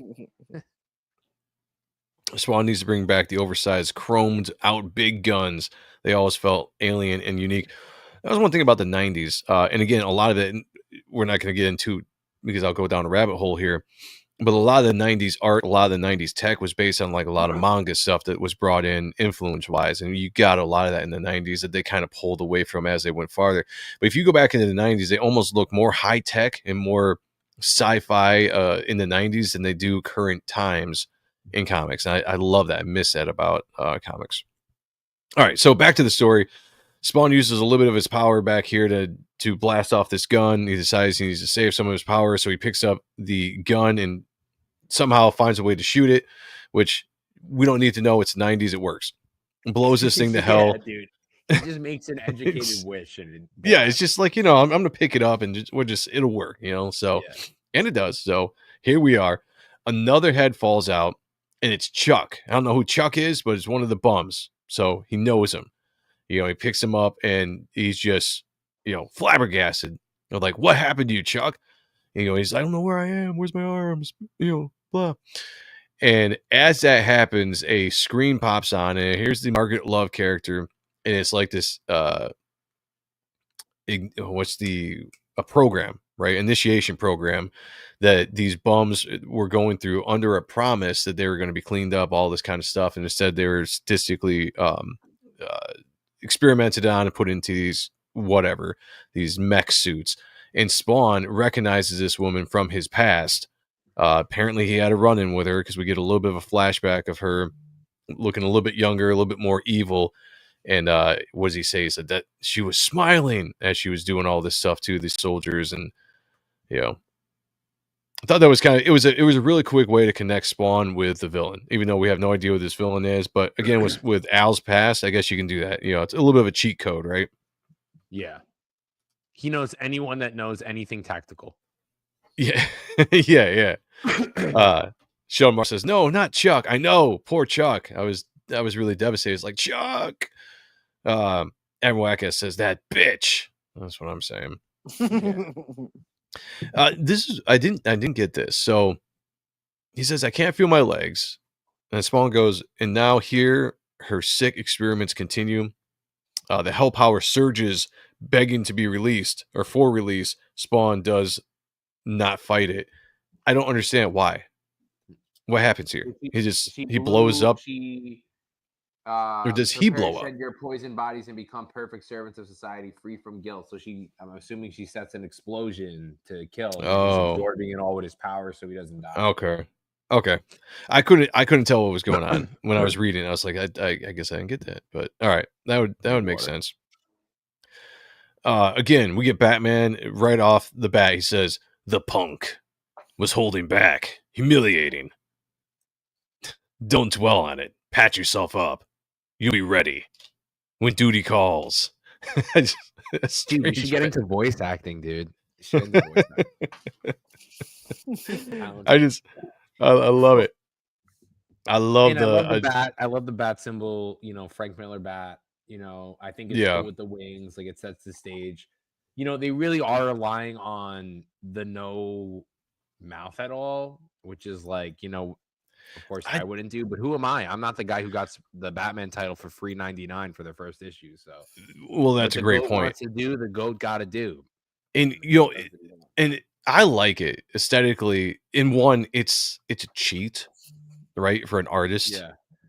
Spawn needs to bring back the oversized, chromed out big guns. They always felt alien and unique. That was one thing about the 90s. And again, a lot of it, we're not going to get into because I'll go down a rabbit hole here. But a lot of the 90s art, a lot of the 90s tech was based on like a lot of manga stuff that was brought in influence-wise. And you got a lot of that in the 90s that they kind of pulled away from as they went farther. But if you go back into the 90s, they almost look more high-tech and more sci-fi in the 90s than they do current times in comics. And I love that. I miss that about comics. All right, so back to the story. Spawn uses a little bit of his power back here to blast off this gun. He decides he needs to save some of his power, so he picks up the gun and somehow finds a way to shoot it, which we don't need to know. It's 90s. It works. Blows this thing to hell. Dude. He just makes an educated wish. It's just like, I'm going to pick it up and it'll work, so, and it does. So here we are. Another head falls out and it's Chuck. I don't know who Chuck is, but it's one of the bums. So he knows him. He picks him up and he's just, flabbergasted. Like, what happened to you, Chuck? He's, I don't know where I am. Where's my arms? Blah. And as that happens, a screen pops on, and here's the Margaret Love character and it's like this a program, right? Initiation program that these bums were going through under a promise that they were going to be cleaned up, all this kind of stuff, and instead they were statistically experimented on and put into these mech suits. And Spawn recognizes this woman from his past. Apparently he had a run-in with her, because we get a little bit of a flashback of her looking a little bit younger, a little bit more evil. And what does he say? He said that she was smiling as she was doing all this stuff to these soldiers. And I thought that was it was a really quick way to connect Spawn with the villain, even though we have no idea who this villain is. But again, with Al's past, I guess you can do that. It's a little bit of a cheat code, right? Yeah. He knows anyone that knows anything tactical. Yeah. yeah. Sheldon Marsh says, "No, not Chuck. I know. Poor Chuck. I was really devastated. It's like, Chuck." Amwaka says, "That bitch." That's what I'm saying. I didn't get this. So he says, "I can't feel my legs." And Spawn goes, "And now here her sick experiments continue. The hell power surges, begging to be released, or for release. Spawn does not fight it." I don't understand why. What happens here? He blows up. Or does he blow up? Shed your poison bodies and become perfect servants of society, free from guilt. So I'm assuming she sets an explosion to kill. Oh, he's absorbing it all with his power, so he doesn't die. Okay. I couldn't tell what was going on when I was reading. I was like, I guess I didn't get that. But all right, that would make sense. Again, we get Batman right off the bat. He says, "The punk was holding back, humiliating. Don't dwell on it. Pat yourself up. You'll be ready when duty calls." Dude, we should get into voice acting, dude. I love it. I love the bat. I love the bat symbol. Frank Miller bat. I think it's cool with the wings. Like, it sets the stage. They really are relying on the no mouth at all, which is like, of course I wouldn't do, but who am I? I'm not the guy who got the Batman title for free $99 for their first issue. So, well, that's a great point. To do, the GOAT got to do. And and I like it aesthetically. In one, it's a cheat, right, for an artist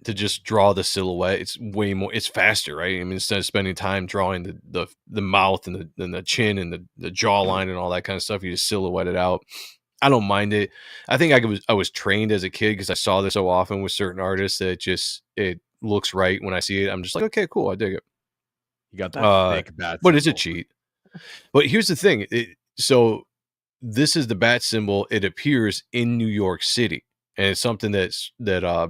to just draw the silhouette. It's way more. It's faster, right? I mean, instead of spending time drawing the mouth and the chin and the jawline and all that kind of stuff, you just silhouette it out. I don't mind it. I think I was trained as a kid because I saw this so often with certain artists that it looks right when I see it. I'm just like, okay, cool, I dig it. You got that thick bat, but it's a cheat. But here's the thing. So this is the bat symbol. It appears in New York City, and it's something that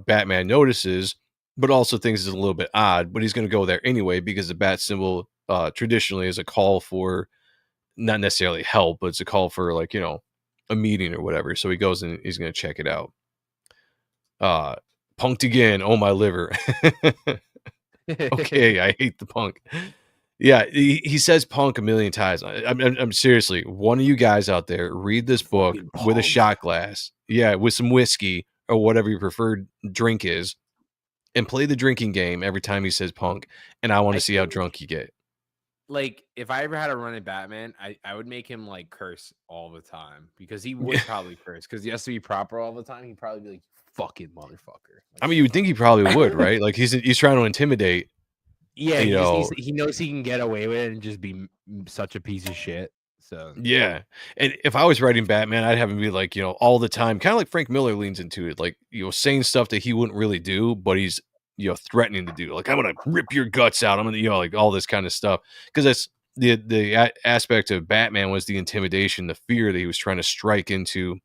Batman notices, but also thinks is a little bit odd. But he's going to go there anyway because the bat symbol traditionally is a call for not necessarily help, but it's a call for, like, a meeting or whatever. So he goes and he's going to check it out. Punked again. Oh, my liver. Okay, I hate the punk. Yeah, he says punk a million times. I'm seriously, one of you guys out there, read this book with a shot glass. Yeah, with some whiskey or whatever your preferred drink is, and play the drinking game every time he says punk. And I want to see how drunk you get. Like, if I ever had a run at Batman, I would make him, like, curse all the time, because he would probably curse, because he has to be proper all the time. He'd probably be like, "Fucking motherfucker." Like, I mean, you would think he probably would, right? Like, he's trying to intimidate. Yeah, he knows he can get away with it and just be such a piece of shit. So yeah, and if I was writing Batman, I'd have him be like, all the time, kind of like Frank Miller leans into it, like, saying stuff that he wouldn't really do, but he's threatening to do. Like, I'm gonna rip your guts out. I'm gonna like all this kind of stuff, because that's the aspect of Batman was the intimidation, the fear that he was trying to strike into,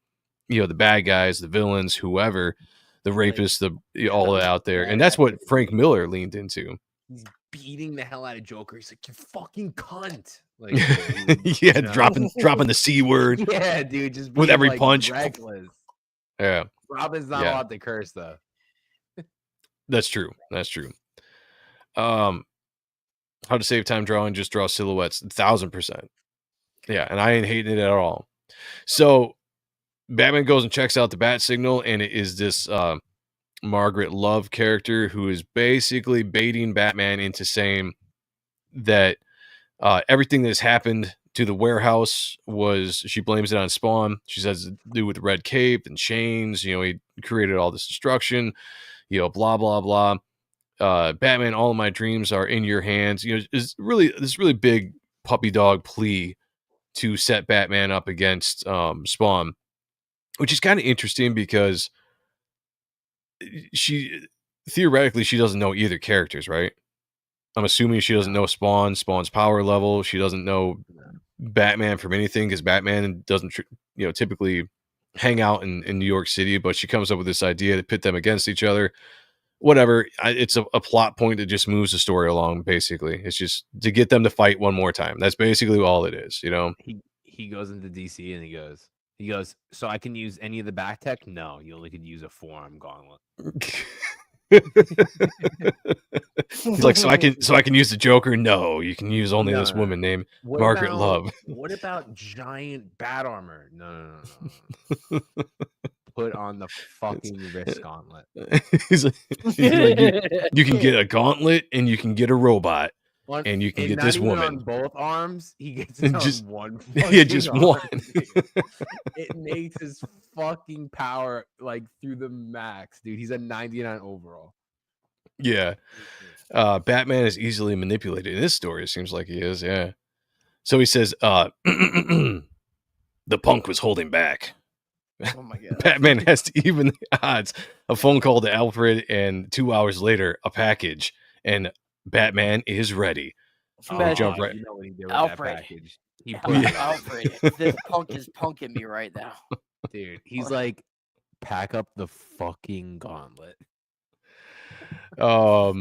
the bad guys, the villains, whoever, the rapists, all out there, and that's what Frank Miller leaned into. He's beating the hell out of Joker. He's like, "You fucking cunt!" Like, yeah, dropping the C word. Yeah, dude, just with every like, punch. Reckless. Yeah, Robin's not allowed to curse though. That's true. How to save time drawing? Just draw silhouettes. 1,000%. Yeah, and I ain't hating it at all. So Batman goes and checks out the bat signal, and it is this Margaret Love character who is basically baiting Batman into saying, that everything that has happened to the warehouse she blames it on Spawn. She says it's to do with the red cape and chains. He created all this destruction. Blah blah blah. Batman, all of my dreams are in your hands. Is really this really big puppy dog plea to set Batman up against Spawn, which is kind of interesting because she doesn't know either characters, right? I'm assuming she doesn't know Spawn's power level. She doesn't know Batman from anything because Batman doesn't typically hang out in New York City, but she comes up with this idea to pit them against each other. Whatever. It's a plot point that just moves the story along, basically. It's just to get them to fight one more time. That's basically all it is, He goes into DC and he goes, so I can use any of the back tech? No, you only could use a forearm gauntlet. He's like, so I can use the Joker? No, you can use only this woman named Margaret Love. What about giant bat armor? No. Put on the fucking wrist gauntlet. he's like you can get a gauntlet and you can get a robot. And you can get this woman on both arms. He gets it on one. Just arm. One. It makes his fucking power like through the max, dude. He's a 99 overall. Yeah, Batman is easily manipulated in this story. It seems like he is. Yeah. So he says, "The punk was holding back." Oh my god! Batman has to even the odds. A phone call to Alfred, and 2 hours later, a package, and Batman is ready. Jump right. You know what he did with Alfred. That package. Alfred, this punk is punking me right now, dude. He's like, pack up the fucking gauntlet. So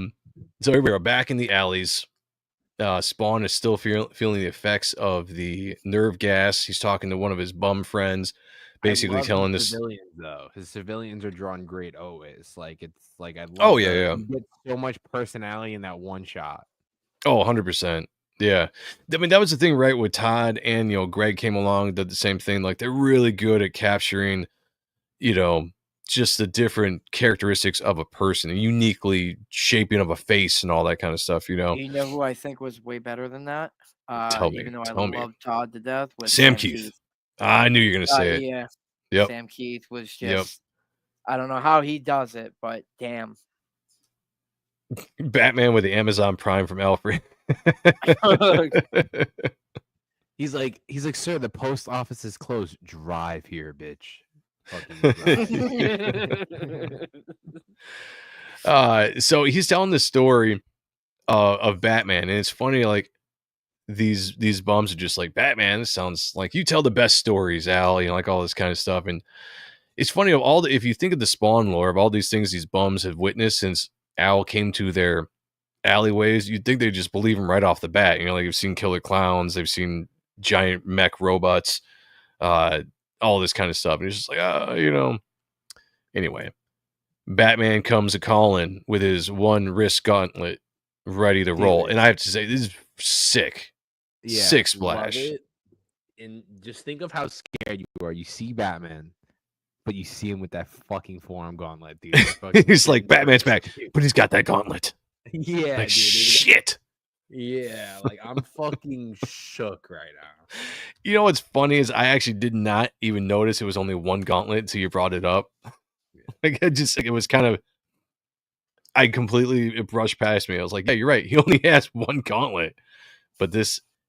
we are back in the alleys. Spawn is still feeling the effects of the nerve gas. He's talking to one of his bum friends, basically telling this. Civilians, though, his civilians are drawn great always. Like it's like I love. Oh yeah. You get so much personality in that one shot. Oh, 100%. Yeah. I mean, that was the thing, right? With Todd and Greg came along, did the same thing. Like they're really good at capturing, just the different characteristics of a person, and uniquely shaping of a face and all that kind of stuff. You know who I think was way better than that? Tell me. Even though I love Todd to death, was Sam Keith. I knew you were gonna say it. Yeah. Yep. Sam Keith was just. I don't know how he does it, but damn. Batman with the Amazon Prime from Alfred. He's like, sir, the post office is closed. Drive here, bitch. So he's telling the story of Batman, and it's funny, like these bums are just like, Batman, this sounds like you tell the best stories, Al, like all this kind of stuff. And it's funny, if you think of the Spawn lore of all these things these bums have witnessed since Al came to their alleyways, you'd think they just believe him right off the bat. Like you've seen killer clowns, they've seen giant mech robots, all this kind of stuff. And it's just like, Anyway, Batman comes a calling with his one wrist gauntlet ready to roll. And I have to say, this is sick. Yeah, sick splash. And just think of how scared you are. You see Batman, but you see him with that fucking forearm gauntlet, dude. He's like, Batman's back, but he's got that gauntlet. Yeah, like, dude. Shit. Yeah, like I'm fucking shook right now. You know what's funny is I actually did not even notice it was only one gauntlet until you brought it up. Like it was kind of, I completely brushed past me. I was like, yeah, you're right. He only has one gauntlet. But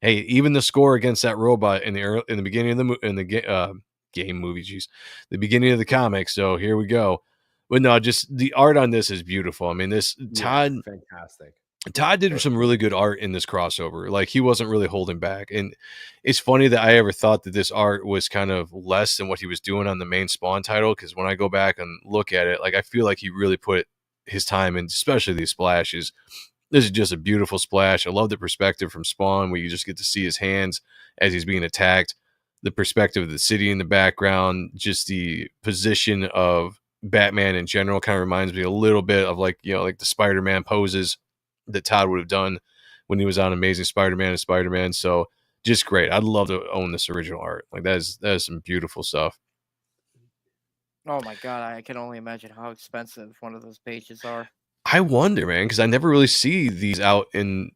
hey, even the score against that robot in the beginning of the game movie, the beginning of the comic. So here we go. But no, just the art on this is beautiful. I mean, Todd, fantastic. Todd did some really good art in this crossover. Like he wasn't really holding back. And it's funny that I ever thought that this art was kind of less than what he was doing on the main Spawn title. Because when I go back and look at it, like I feel like he really put his time in, especially these splashes. This is just a beautiful splash. I love the perspective from Spawn where you just get to see his hands as he's being attacked. The perspective of the city in the background, just the position of Batman in general kind of reminds me a little bit of like the Spider-Man poses that Todd would have done when he was on Amazing Spider-Man and Spider-Man. So just great. I'd love to own this original art. Like that is some beautiful stuff. Oh my god, I can only imagine how expensive one of those pages are. I wonder, man, because I never really see these out in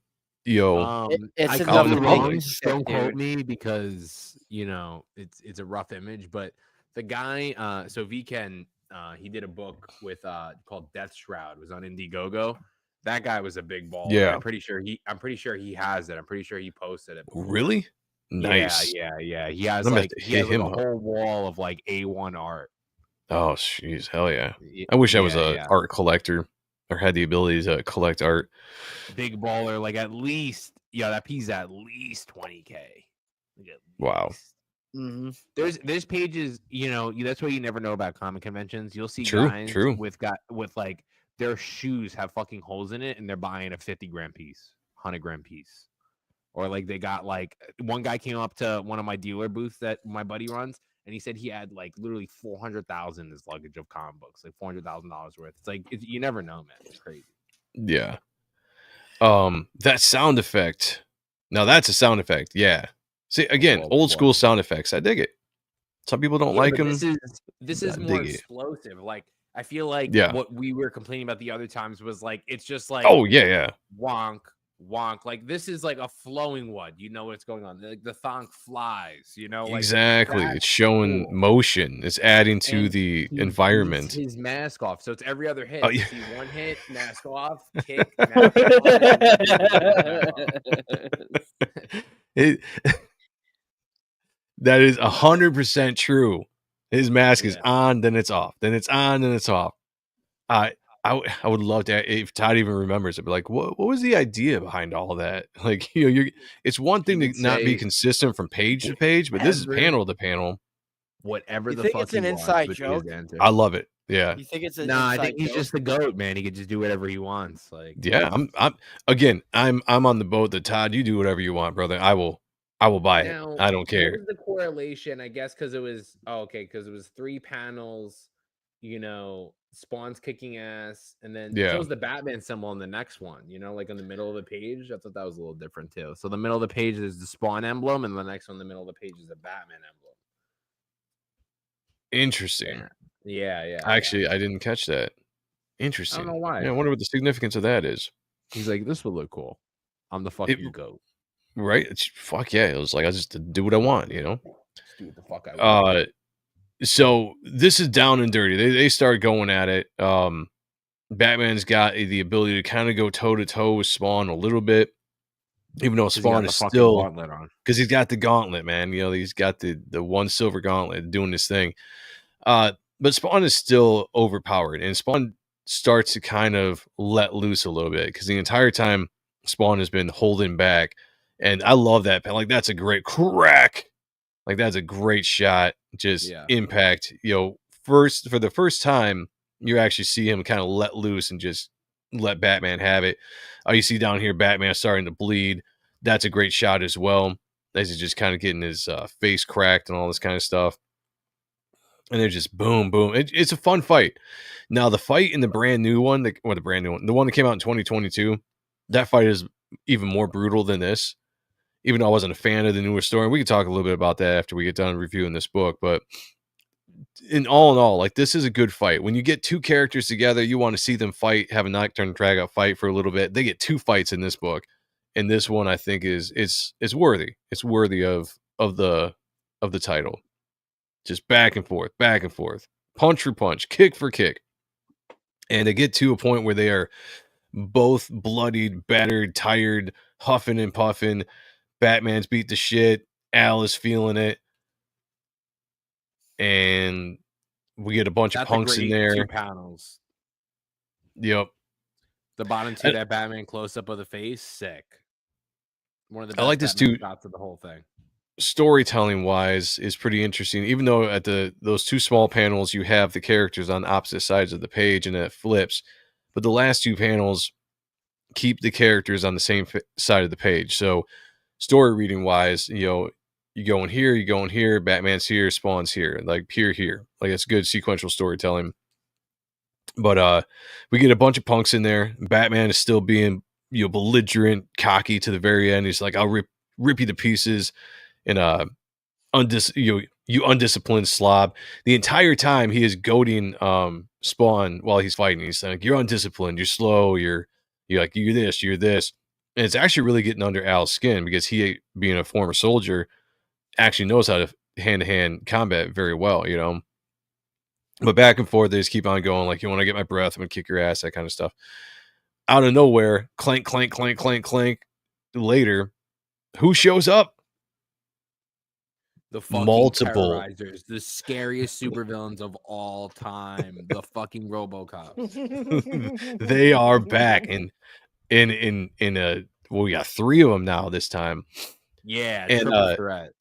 Yo, It's I in could the be the wrong. penguins. Don't quote dude. me because it's a rough image. But the guy, so Vken, he did a book with called Death Shroud. It was on Indiegogo. That guy was a big baller. Yeah. I'm pretty sure he has it. I'm pretty sure he posted it before. Really? Nice. Yeah. He has I'm gonna have like to he hit has like him a up. whole wall of like A1 art. Oh, jeez, hell yeah! I wish I was a art collector or had the ability to collect art. Big baller, like at least that piece at least 20K. Like at Wow. least. Mm-hmm. There's pages, that's why you never know about comic conventions. You'll see True, guys true. with like their shoes have fucking holes in it and they're buying a 50-gram piece, 100-gram piece. Or like they got like one guy came up to one of my dealer booths that my buddy runs and he said he had like literally 400,000 in his luggage of comic books, like $400,000 worth. It's like you never know, man. It's crazy. Yeah. That sound effect. Now that's a sound effect. Yeah. See, again, old school sound effects. I dig it. Some people don't like them. This is more explosive. Like I feel like what we were complaining about the other times was like it's just like wonk. Like this is like a flowing one. You know what's going on. Like the thonk flies. Like exactly. It's showing motion. It's adding to the environment. His mask off, so it's every other hit. Oh, you see one hit, mask off, kick, mask that is 100% true. His mask is on, then it's off, then it's on, then it's off. I would love to, if Todd even remembers it, but like, what was the idea behind all of that? Like, it's one thing to not be consistent from page to page, but this is panel to panel. Whatever you the think fuck it's an inside joke? I love it. Yeah. You think it's an I inside think he's joke? just the goat, man. He can just do whatever he wants. Like, yeah, I'm on the boat that Todd, you do whatever you want, brother. I will buy it. I don't care. What was the correlation? I guess because it was because it was 3 panels. Spawn's kicking ass, and then shows the Batman symbol on the next one. Like in the middle of the page. I thought that was a little different too. So the middle of the page is the Spawn emblem, and the next one, in the middle of the page, is a Batman emblem. Interesting. Yeah. Actually, I didn't catch that. Interesting. I don't know why. Yeah, I wonder what the significance of that is. He's like, this would look cool. I'm the fucking goat. Right? Fuck yeah. It was like, I just do what I want, Just do what the fuck I want. So this is down and dirty. They start going at it. Batman's got the ability to kind of go toe to toe with Spawn a little bit, even though Spawn is still, because he's got the gauntlet, man. He's got the one silver gauntlet doing this thing. But Spawn is still overpowered, and Spawn starts to kind of let loose a little bit because the entire time Spawn has been holding back. And I love that. Like, that's a great crack. Like, that's a great shot. Just impact. For the first time, you actually see him kind of let loose and just let Batman have it. You see down here, Batman starting to bleed. That's a great shot as well. As he's just kind of getting his face cracked and all this kind of stuff. And they're just boom, boom. It's a fun fight. Now, the fight in the brand new one, the one that came out in 2022, that fight is even more brutal than this. Even though I wasn't a fan of the newer story, and we can talk a little bit about that after we get done reviewing this book. But in all, like, this is a good fight. When you get two characters together, you want to see them fight, have a nocturne drag out fight for a little bit. They get 2 fights in this book, and this one I think is worthy. It's worthy of the title. Just back and forth, punch for punch, kick for kick, and they get to a point where they are both bloodied, battered, tired, huffing and puffing. Batman's beat the shit. Al is feeling it. And we get a bunch of punks in there. 2 panels. Yep. The bottom 2, that Batman close-up of the face, sick. One of the best I like this Batman too. shots of the whole thing. Storytelling-wise is pretty interesting. Even though at those 2 small panels, you have the characters on opposite sides of the page and it flips. But the last 2 panels keep the characters on the same side of the page. So story reading wise, you go in here, Batman's here, Spawn's here, like here. Like, it's good sequential storytelling. But we get a bunch of punks in there. Batman is still being belligerent, cocky to the very end. He's like, I'll rip you to pieces, and you undisciplined slob. The entire time he is goading Spawn while he's fighting. He's like, you're undisciplined, you're slow, you're this. And it's actually really getting under Al's skin because he, being a former soldier, actually knows how to hand-to-hand combat very well, you know. But back and forth, they just keep on going. Like, you want to get my breath, I'm gonna kick your ass, that kind of stuff. Out of nowhere, clank, clank, clank, clank, clank. Later, who shows up? The fucking Multiple. terrorizers, the scariest supervillains of all time, the fucking RoboCops. They are back, and in a well, we got 3 of them now this time. Yeah, And triple threat.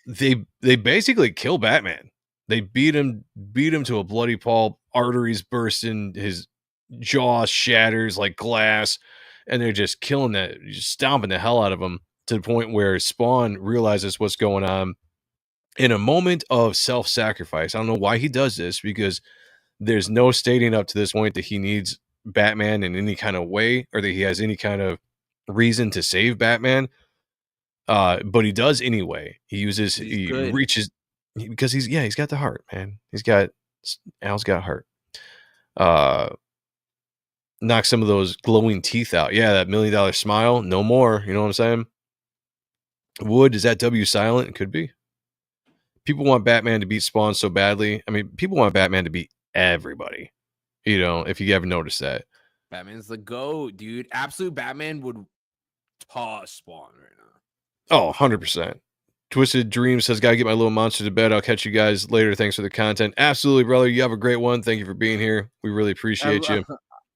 they basically kill Batman. They beat him to a bloody pulp, arteries bursting, his jaw shatters like glass, and they're just killing that, just stomping the hell out of him to the point where Spawn realizes what's going on. In a moment of self-sacrifice, I don't know why he does this, because there's no stating up to this point that he needs Batman in any kind of way, or that he has any kind of reason to save Batman. But he does anyway. He reaches, because he's got the heart, man. Al's got heart. Knock some of those glowing teeth out. Yeah, that $1 million smile, no more. You know what I'm saying? Wood, is that W silent? It could be. People want Batman to beat Spawn so badly. I mean, people want Batman to beat everybody. You know, if you ever noticed that. Batman's the GOAT, dude. Absolute Batman would toss Spawn right now. Oh, 100%. Twisted Dream says, gotta get my little monster to bed. I'll catch you guys later. Thanks for the content. Absolutely, brother. You have a great one. Thank you for being here. We really appreciate you.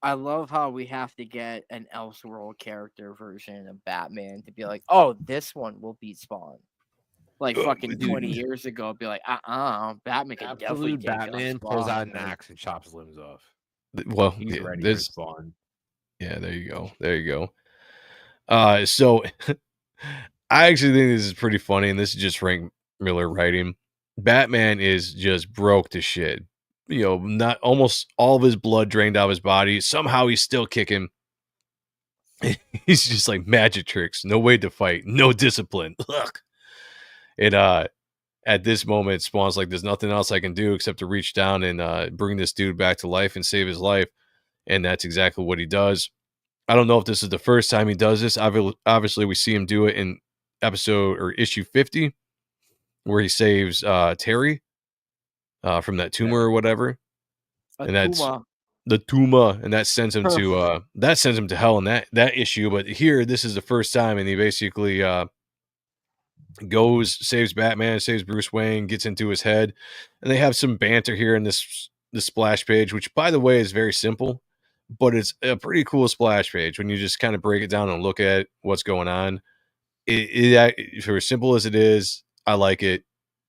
I love how we have to get an Elseworld character version of Batman to be like, oh, this one will beat Spawn. Like fucking 20 years ago, be like, Batman can definitely Absolute take out Batman Spawn, pulls out an man. axe and chops limbs off. Well, He's ready for Spawn. Yeah, there you go. There you go. So I actually think this is pretty funny, and this is just Frank Miller writing. Batman is just broke to shit. You know, not almost all of his blood drained out of his body. Somehow he's still kicking. He's just like magic tricks, no way to fight, no discipline. Ugh. And at this moment, Spawn's like, there's nothing else I can do except to reach down and bring this dude back to life and save his life. And that's exactly what he does. I don't know if this is the first time he does this. Obviously, we see him do it in episode or issue 50, where he saves Terry from that tumor or whatever. That's the tumor, and that sends him to hell in that issue. But here, this is the first time, and he basically goes, saves Batman, saves Bruce Wayne, gets into his head, and they have some banter here in this splash page, which, by the way, is very simple, but it's a pretty cool splash page when you just kind of break it down and look at what's going on. It for as simple as it is, I like it.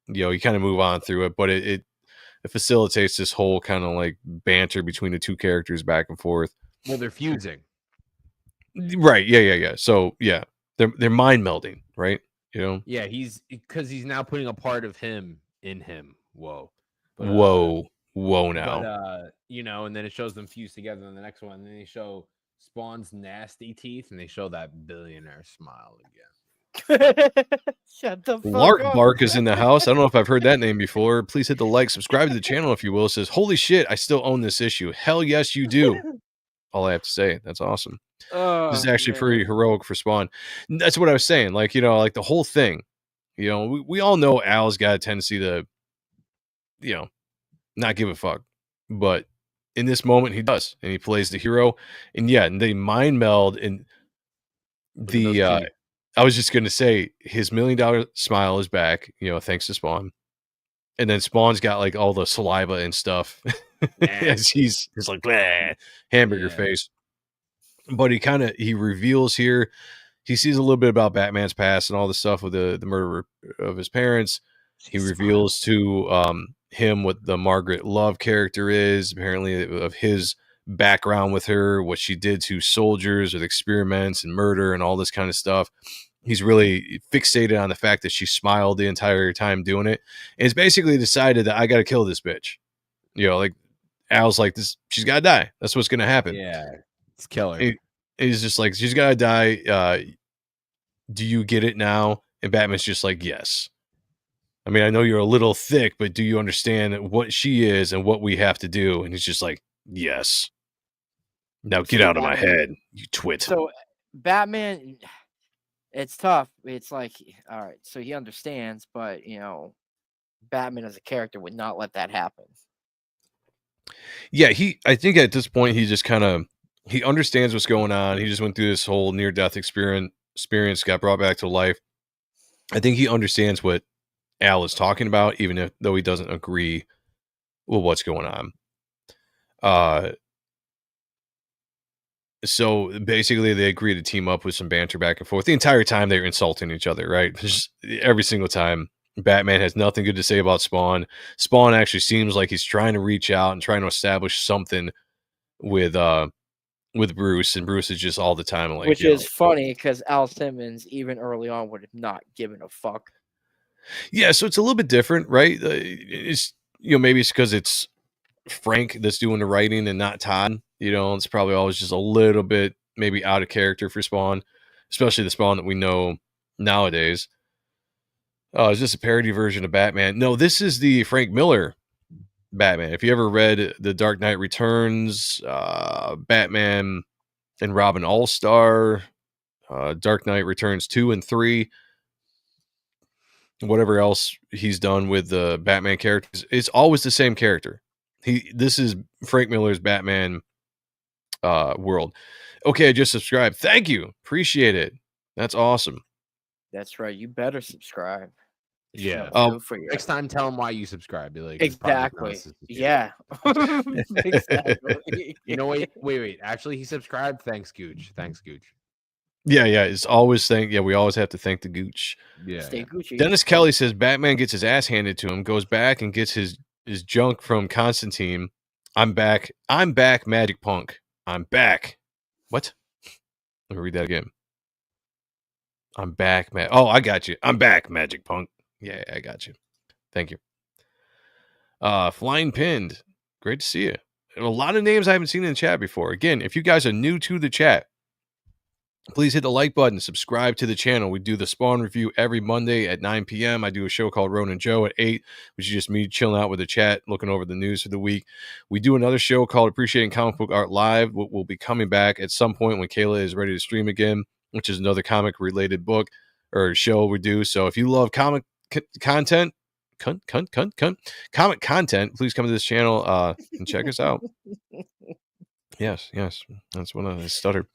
You know, you kind of move on through it, but it facilitates this whole kind of like banter between the two characters back and forth. Well, they're fusing, right? Yeah. So yeah, they're mind melding, right? You know, yeah, he's now putting a part of him in him. Whoa, but, whoa now. But you know, and then it shows them fused together in the next one. And then they show Spawn's nasty teeth, and they show that billionaire smile again. Shut the fuck Lark up. Bark is in the house. I don't know if I've heard that name before. Please hit the like, subscribe to the channel if you will. It says, holy shit, I still own this issue. Hell yes, you do. All I have to say. That's awesome. This is actually pretty heroic for Spawn. That's what I was saying. Like, you know, like the whole thing, you know, we all know Al's got a tendency to, you know, not give a fuck. But in this moment, he does. And he plays the hero. And yeah, and they mind meld. And I was just going to say, his $1 million smile is back, you know, thanks to Spawn. And then Spawn's got like all the saliva and stuff as he's like, hamburger face. But he reveals here, he sees a little bit about Batman's past and all the stuff with the murder of his parents. He reveals to him what the Margaret Love character is, apparently of his background with her, what she did to soldiers with experiments and murder and all this kind of stuff. He's really fixated on the fact that she smiled the entire time doing it. And it's basically decided that I got to kill this bitch. You know, like Al's like, this, she's got to die. That's what's going to happen. Yeah. It's killer. He's just like, she's got to die. Do you get it now? And Batman's just like, yes. I mean, I know you're a little thick, but do you understand what she is and what we have to do? And he's just like, yes. Now get out of my head, you twit. So Batman, it's tough. It's like, all right, so he understands, but Batman as a character would not let that happen. Yeah, I think at this point he just kind of he understands what's going on. He just went through this whole near death experience, got brought back to life. I think he understands what Al is talking about, even though he doesn't agree with what's going on. So basically, they agree to team up with some banter back and forth. The entire time they're insulting each other, right? Just every single time. Batman has nothing good to say about Spawn. Spawn actually seems like he's trying to reach out and trying to establish something with Bruce, and Bruce is just all the time like, Which is funny because Al Simmons, even early on, would have not given a fuck. Yeah, so it's a little bit different, right? It's maybe it's because it's Frank that's doing the writing and not Todd. It's probably always just a little bit maybe out of character for Spawn, especially the Spawn that we know nowadays. Is this a parody version of Batman? No, this is the Frank Miller Batman. If you ever read The Dark Knight Returns, Batman and Robin All-Star, Dark Knight Returns 2 and 3, whatever else he's done with the Batman characters, it's always the same character. This is Frank Miller's Batman world. Okay, I just subscribed. Thank you. Appreciate it. That's awesome. That's right. You better subscribe. Yeah. For you. Next time, tell him why you subscribe. Be like, exactly. Yeah. Exactly. Wait. Actually, he subscribed. Thanks, Gooch. Yeah. It's always we always have to thank the Gooch. Yeah. Stay Gucci. Dennis Kelly says Batman gets his ass handed to him, goes back and gets his junk from Constantine. I'm back, Magic Punk. I'm back. What? Let me read that again. I'm back, Oh, I got you. I'm back, Magic Punk. Yeah, I got you. Thank you. Flying Pinned. Great to see you. And a lot of names I haven't seen in the chat before. Again, if you guys are new to the chat, please hit the like button, subscribe to the channel. We do the Spawn review every Monday at 9 p.m. I do a show called Ronan Joe at 8, which is just me chilling out with the chat, looking over the news for the week. We do another show called Appreciating Comic Book Art Live. We'll be coming back at some point when Kayla is ready to stream again, which is another comic-related book or show we do. So if you love comic content, comic content, please come to this channel and check us out. Yes, that's what I stuttered.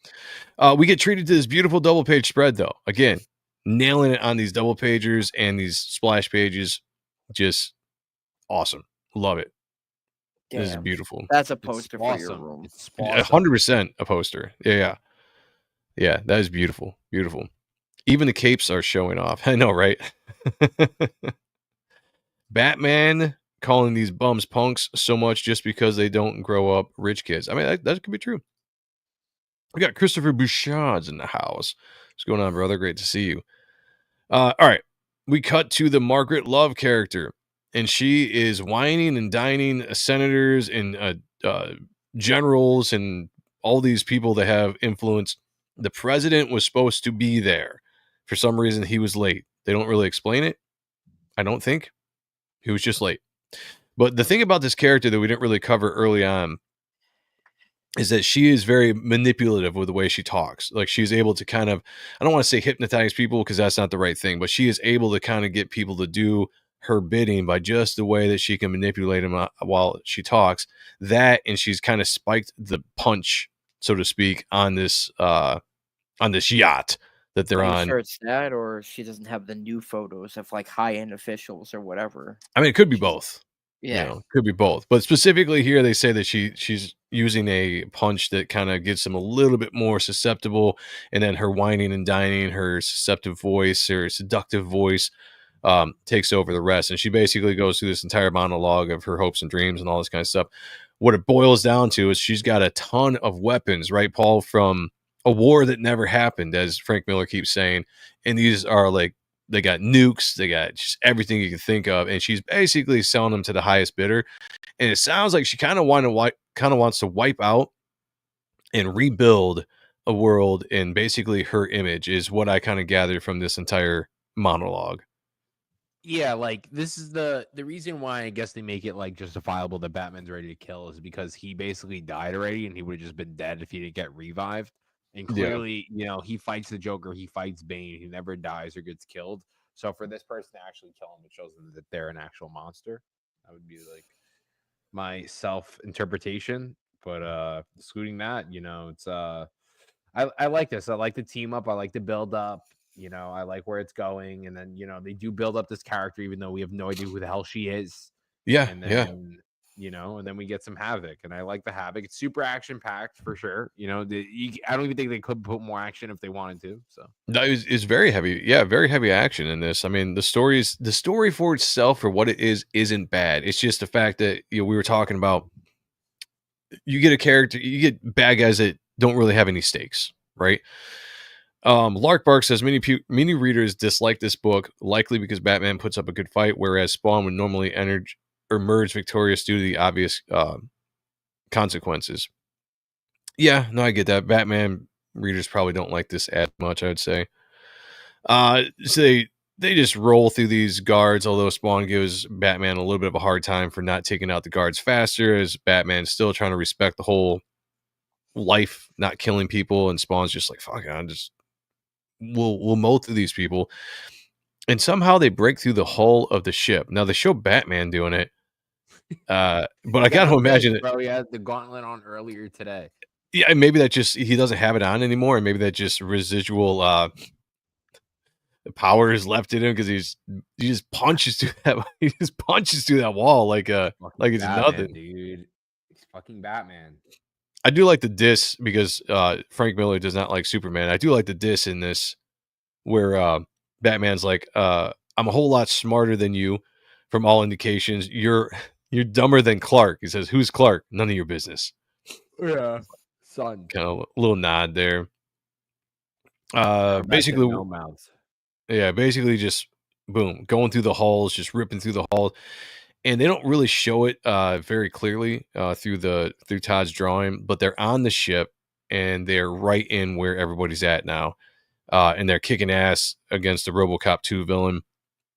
We get treated to this beautiful double page spread, though. Again, nailing it on these double pagers and these splash pages. Just awesome. Love it. Damn, this is beautiful. That's a poster for your room. It's 100% a poster. Yeah, that is beautiful. Beautiful. Even the capes are showing off. I know, right? Batman calling these bums punks so much just because they don't grow up rich kids. I mean, that could be true. We got Christopher Bouchard's in the house. What's going on, brother? Great to see you. All right. We cut to the Margaret Love character, and she is whining and dining senators and generals and all these people that have influence. The president was supposed to be there. For some reason, he was late. They don't really explain it. I don't think. He was just late. But the thing about this character that we didn't really cover early on is that she is very manipulative with the way she talks. Like, she's able to kind of, I don't want to say hypnotize people because that's not the right thing, but she is able to kind of get people to do her bidding by just the way that she can manipulate them while she talks. That, and she's kind of spiked the punch, so to speak, on this yacht that they're on. Sure it's that, or she doesn't have the new photos of like high-end officials or whatever. I mean, it could be both. Yeah, could be both. But specifically here, they say that she's using a punch that kind of gets them a little bit more susceptible, and then her whining and dining, her seductive voice takes over the rest. And she basically goes through this entire monologue of her hopes and dreams and all this kind of stuff. What it boils down to is she's got a ton of weapons, right, Paul, from a war that never happened, as Frank Miller keeps saying. And these are like, they got nukes, they got just everything you can think of, and she's basically selling them to the highest bidder. And it sounds like she kind of wants to wipe out and rebuild a world in basically her image, is what I kind of gathered from this entire monologue. Yeah, like, this is the reason why I guess they make it like justifiable that Batman's ready to kill is because he basically died already, and he would have just been dead if he didn't get revived. And Yeah. clearly, you know, he fights the Joker, he fights Bane, he never dies or gets killed. So for this person to actually kill him, it shows them that they're an actual monster. That would be like my self interpretation. But excluding that, you know, it's I like this. I like the team up. I like the build up. You know, I like where it's going. And then, you know, they do build up this character, even though we have no idea who the hell she is. Yeah. And Yeah. then, you know, and then we get some Havoc. And I like the Havoc. It's super action packed for sure. You know, I don't even think they could put more action if they wanted to. So No, it's very heavy. Yeah, very heavy action in this. I mean, the story for itself for what it is isn't bad. It's just the fact that we were talking about. You get a character, you get bad guys that don't really have any stakes, right? Lark Bark says many readers dislike this book, likely because Batman puts up a good fight, whereas Spawn would normally emerge victorious due to the obvious consequences. Yeah, no, I get that. Batman readers probably don't like this as much, I would say. So they just roll through these guards, although Spawn gives Batman a little bit of a hard time for not taking out the guards faster, as Batman's still trying to respect the whole life, not killing people, and Spawn's just like, fuck it, we'll mow through these people. And somehow they break through the hull of the ship. Now they show Batman doing it. But I gotta imagine it. Bro, he had the gauntlet on earlier today. Yeah, maybe that just he doesn't have it on anymore, and maybe that just residual power is left in him because he just punches through that wall like it's Batman, nothing. dude. He's fucking Batman. I do like the diss because Frank Miller does not like Superman. I do like the diss in this where Batman's like, I'm a whole lot smarter than you from all indications. You're dumber than Clark. He says, who's Clark? None of your business. Yeah. Son. Kind of a little nod there. Basically, no mouths. Yeah, basically just boom, going through the halls, just ripping through the halls. And they don't really show it very clearly through Todd's drawing, but they're on the ship and they're right in where everybody's at now. And they're kicking ass against the RoboCop 2 villain.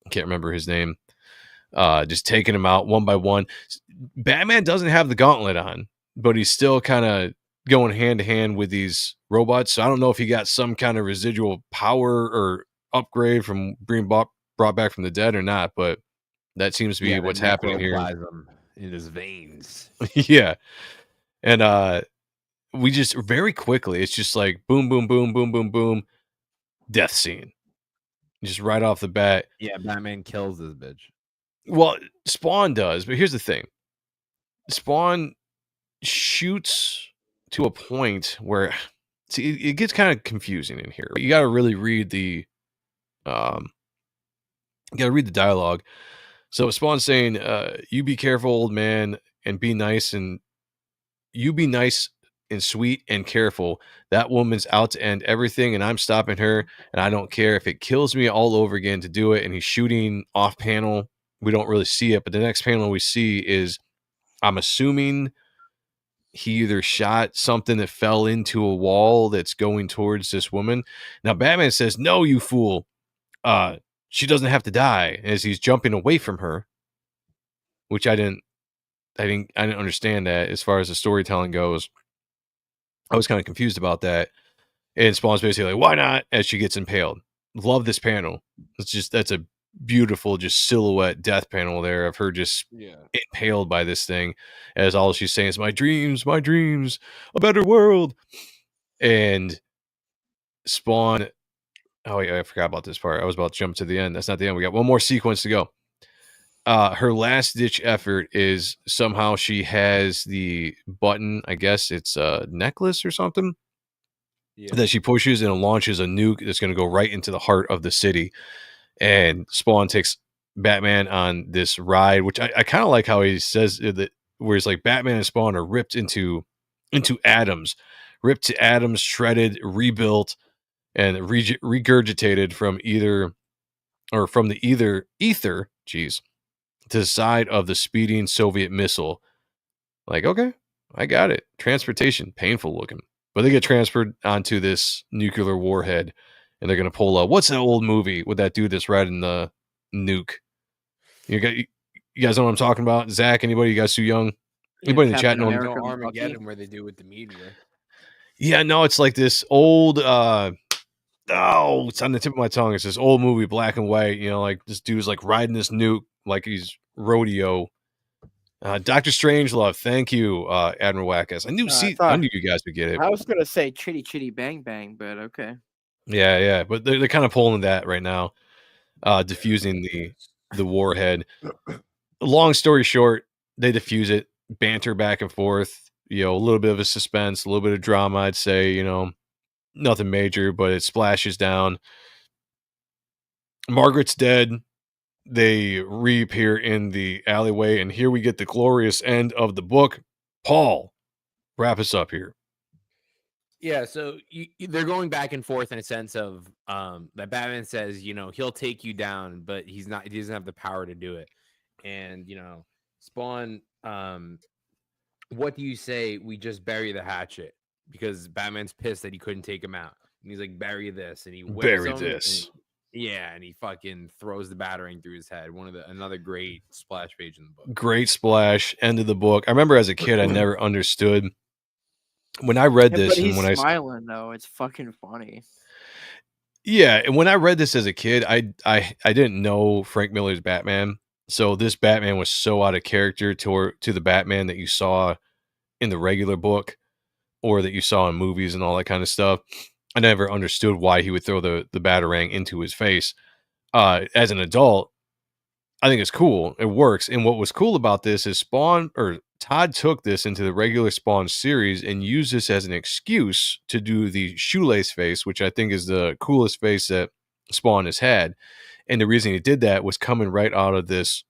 I can't remember his name. Just taking them out one by one. Batman doesn't have the gauntlet on, but he's still kind of going hand to hand with these robots. So I don't know if he got some kind of residual power or upgrade from being brought back from the dead or not, but that seems to be what's happening here. In his veins. Yeah. And we just very quickly, it's just like boom, boom, boom, boom, boom, boom, death scene. Just right off the bat. Yeah, Batman kills this bitch. Well, Spawn does, but here's the thing. Spawn shoots to a point where it gets kind of confusing in here. You got to really read the dialogue. So Spawn's saying, you be careful, old man, and be nice, and you be nice and sweet and careful. That woman's out to end everything, and I'm stopping her, and I don't care if it kills me all over again to do it. And he's shooting off panel. We don't really see it, but the next panel we see is, I'm assuming he either shot something that fell into a wall that's going towards this woman. Now Batman says, no, you fool. She doesn't have to die, as he's jumping away from her, which I didn't understand that as far as the storytelling goes. I was kind of confused about that. And Spawn's basically like, why not? As she gets impaled. Love this panel. That's a beautiful, just silhouette death panel there of her just impaled by this thing, as all she's saying is my dreams, a better world. And Spawn, oh yeah, I forgot about this part. I was about to jump to the end. That's not the end. We got one more sequence to go. Her last ditch effort is somehow she has the button, I guess it's a necklace or something, that she pushes and it launches a nuke that's going to go right into the heart of the city. And Spawn takes Batman on this ride, which I kind of like how he says that, where it's like Batman and Spawn are ripped into atoms, ripped to atoms, shredded, rebuilt, and regurgitated from the ether, to the side of the speeding Soviet missile. Like, okay, I got it. Transportation, painful looking. But they get transferred onto this nuclear warhead, and they're going to pull up. What's that old movie with that dude that's riding the nuke? You guys know what I'm talking about? Zach, anybody? You guys too young? Anybody in the chat know? Armageddon, where they do with the meteor. Yeah, no, it's like this old it's on the tip of my tongue. It's this old movie, black and white, like this dude's like riding this nuke like he's rodeo. Dr. Strangelove, thank you, Admiral Wackus. I knew you guys would get it. I was gonna say Chitty Chitty Bang Bang, but okay. Yeah, but they're kind of pulling that right now, diffusing the warhead. Long story short, they diffuse it, banter back and forth, a little bit of a suspense, a little bit of drama, I'd say, nothing major, but it splashes down. Margaret's dead. They reappear in the alleyway, and here we get the glorious end of the book. Paul, wrap us up here. Yeah, so they're going back and forth in a sense of that Batman says, he'll take you down, but he doesn't have the power to do it. And, Spawn, what do you say we just bury the hatchet? Because Batman's pissed that he couldn't take him out. And he's like, bury this. And he bury this. And he fucking throws the batarang through his head. Another great splash page in the book. Great splash, end of the book. I remember as a kid, I never understood when I read this. But he's smiling though. It's fucking funny. Yeah, and when I read this as a kid, I didn't know Frank Miller's Batman. So this Batman was so out of character to the Batman that you saw in the regular book or that you saw in movies and all that kind of stuff. I never understood why he would throw the batarang into his face. As an adult, I think it's cool. It works. And what was cool about this is Todd took this into the regular Spawn series and used this as an excuse to do the shoelace face, which I think is the coolest face that Spawn has had. And the reason he did that was coming right out of this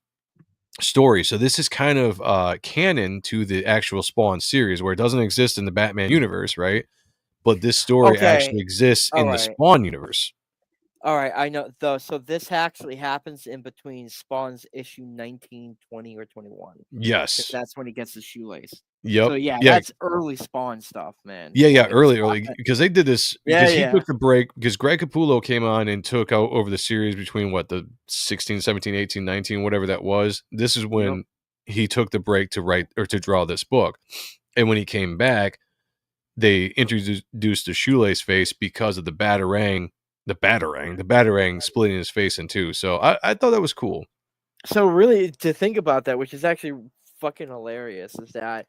story. So this is kind of canon to the actual Spawn series, where it doesn't exist in the Batman universe, right? But this story actually exists in the Spawn universe. All right, I know. So this actually happens in between Spawn's issue 19, 20, or 21. Yes. That's when he gets his shoelace. Yep. So that's early Spawn stuff, man. Yeah, early, because they did this because he took the break because Greg Capullo came on and took out over the series between the 16, 17, 18, 19, whatever that was. This is when he took the break to write or to draw this book. And when he came back, they introduced the shoelace face because of the batarang splitting his face in two. So I thought that was cool. So really, to think about that, which is actually fucking hilarious, is that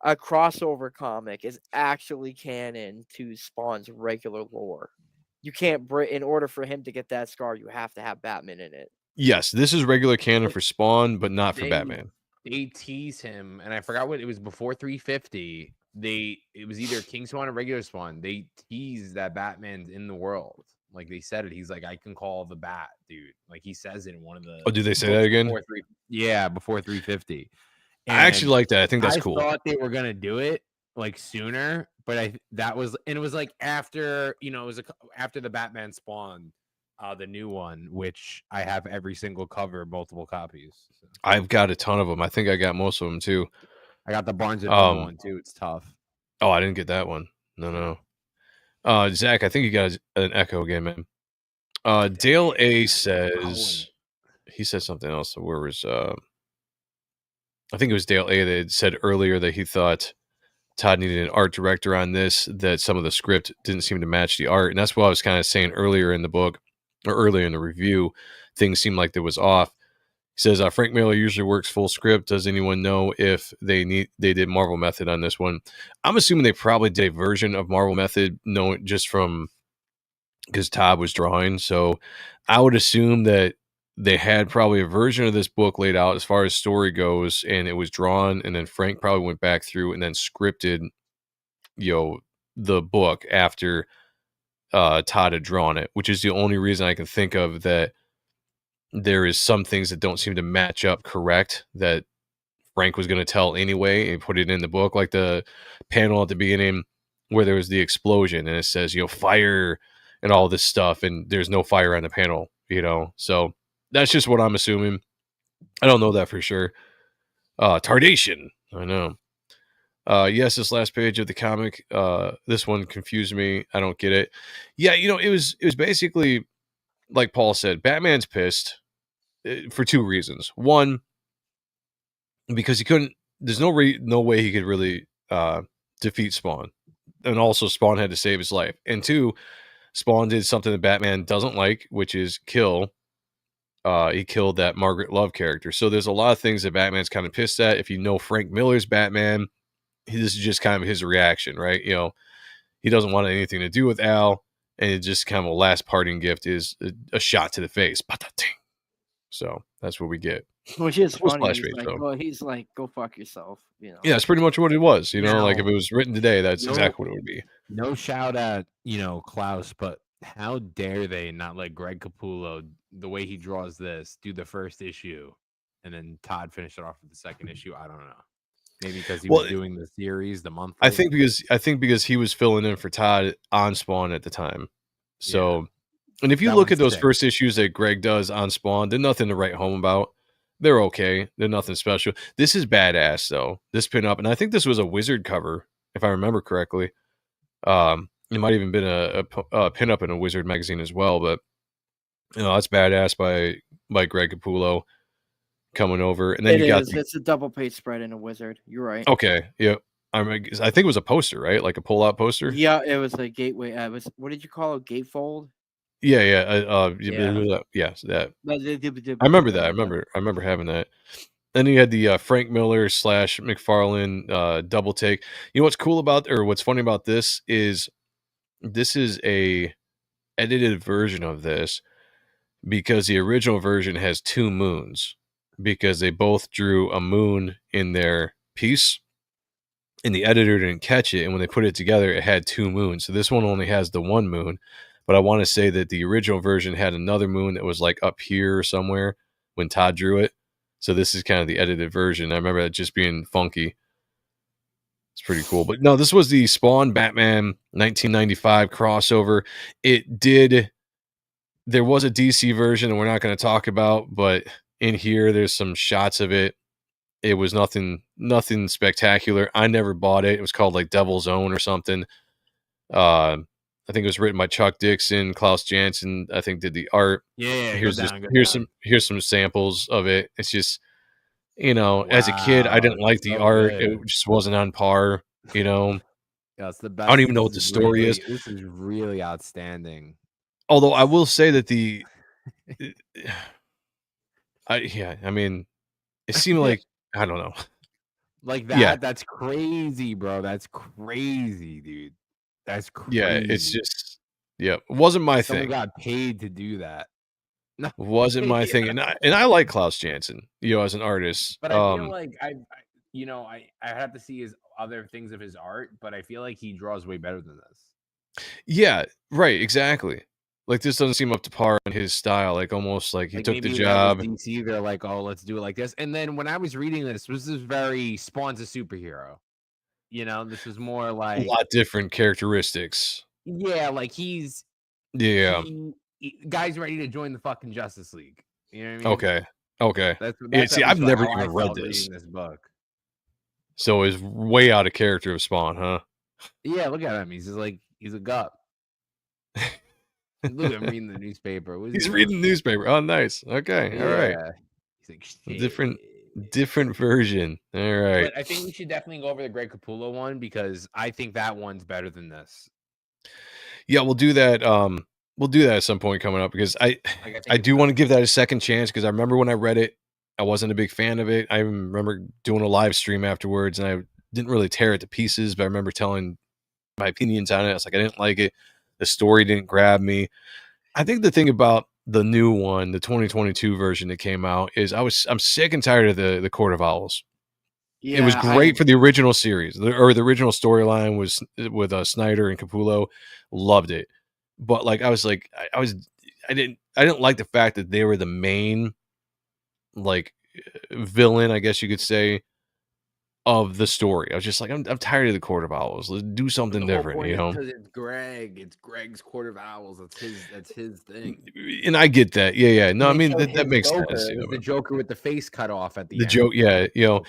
a crossover comic is actually canon to Spawn's regular lore. You can't in order for him to get that scar, you have to have Batman in it. Yes, this is regular canon for Spawn, but not for Batman. They tease him, and I forgot what it was before 350. It was either King Spawn or regular Spawn. They tease that Batman's in the world. Like they said it. He's like, I can call the bat, dude. Like he says it in one of the. Oh, do they say that again? Before 350. And I actually like that. I think that's cool. I thought they were gonna do it like sooner, but it was like after it was after the Batman Spawn, the new one, which I have every single cover, multiple copies. So. I've got a ton of them. I think I got most of them too. I got the Barnes and Noble one too. It's tough. Oh, I didn't get that one. No. Zach, I think you got an echo again, man. Dale A says he said something else. Where was I think it was Dale A that had said earlier that he thought Todd needed an art director on this, that some of the script didn't seem to match the art. And that's what I was kind of saying earlier in the book or earlier in the review. Things seemed like they was off. He says, Frank Miller usually works full script. Does anyone know if they did Marvel Method on this one? I'm assuming they probably did a version of Marvel Method, just from because Todd was drawing. So I would assume that they had probably a version of this book laid out as far as story goes, and it was drawn, and then Frank probably went back through and then scripted, the book after Todd had drawn it, which is the only reason I can think of that there is some things that don't seem to match up correct that Frank was going to tell anyway and put it in the book, like the panel at the beginning where there was the explosion and it says, fire and all this stuff, and there's no fire on the panel, so that's just what I'm assuming. I don't know that for sure. Tardation. I know. Yes, this last page of the comic, this one confused me. I don't get it. Yeah, it was basically like Paul said, Batman's pissed for two reasons. One, because he couldn't. There's no way he could really defeat Spawn. and also Spawn had to save his life. And 2, Spawn did something that Batman doesn't like, which is kill. He killed that Margaret Love character. So there's a lot of things that Batman's kind of pissed at. If you know Frank Miller's Batman, this is just kind of his reaction, right? He doesn't want anything to do with Al, and it just kind of a last parting gift is a shot to the face. So that's what we get. Which is Cool funny. splash page, though. He's like, go fuck yourself. Yeah, that's pretty much what it was. Now, like if it was written today, that's no- exactly what it would be. No shout at, Klaus, but how dare they not let Greg Capullo, the way he draws this, do the first issue, and then Todd finish it off with the second issue? I don't know. Maybe because he was doing the series, the monthly. I think because he was filling in for Todd on Spawn at the time. So, and if you look at those first issues that Greg does on Spawn, they're nothing to write home about. They're okay. They're nothing special. This is badass though. This pinup, and I think this was a Wizard cover, if I remember correctly. It might even been a pinup in a Wizard magazine as well. But that's badass by Greg Capullo coming over, and then it's a double page spread in a Wizard. You're right. Okay, yeah. I think it was a poster, right? Like a pull-out poster. Yeah, it was a gateway. What did you call it? Gatefold. Yeah. That. I remember that. I remember having that. Then you had the Frank Miller / McFarlane double take. You know what's cool about, or what's funny about this is a edited version of this, because the original version has 2 moons, because they both drew a moon in their piece, and the editor didn't catch it, and when they put it together, it had 2 moons. So this one only has the 1 moon, but I want to say that the original version had another moon that was like up here somewhere when Todd drew it. So this is kind of the edited version. I remember that just being funky. It's pretty cool. But no, this was the Spawn Batman 1995 crossover. There was a DC version that we're not going to talk about, but in here there's some shots of it. It was nothing spectacular. I never bought it. It was called like Devil's Own or something. I think it was written by Chuck Dixon. Klaus Janson, I think, did the art. Yeah. Here's some samples of it. It's just, as a kid, I didn't like the art. Good. It just wasn't on par. Yeah, it's the best. I don't even know what the story is. This is really outstanding. Although I will say that it seemed like, I don't know. Like that, yeah. That's crazy, bro. That's crazy, dude. That's crazy. Yeah, it's just, it wasn't my thing. Someone got paid to do that. No, wasn't my thing, and I like Klaus Janson, as an artist. But I feel like I have to see his other things of his art, but I feel like he draws way better than this. Yeah, right, exactly. Like this doesn't seem up to par in his style. Like almost like he took the job. DC, they're like, oh, let's do it like this. And then when I was reading this was very Spawn's a superhero. This was more like a lot different characteristics. Yeah, like he's guy's ready to join the fucking Justice League. You know what I mean? Okay. That's see, I've never even read this book. So it's way out of character of Spawn, huh? Yeah, look at him. He's just like he's a gup. Look at him reading the newspaper. He's reading the newspaper. Oh, nice. Okay, all right. He's like, shit. Different version. All right. But I think we should definitely go over the Greg Capullo one because I think that one's better than this. Yeah, we'll do that. We'll do that at some point coming up because I do want to give that a second chance because I remember when I read it, I wasn't a big fan of it. I remember doing a live stream afterwards, and I didn't really tear it to pieces, but I remember telling my opinions on it. I was like, I didn't like it. The story didn't grab me. I think the thing about the new one, the 2022 version that came out, is I'm sick and tired of the Court of Owls. Yeah, it was great for the original series, the original storyline was with Snyder and Capullo. Loved it, but like I didn't like the fact that they were the main like villain, I guess you could say, of the story. I was just like, I'm tired of the Court of Owls. Let's do something different, Because it's Greg's Court of Owls. That's his thing. And I get that. Yeah. No, I mean that makes sense. The Joker with the face cut off at the end. Joke, yeah, Joker.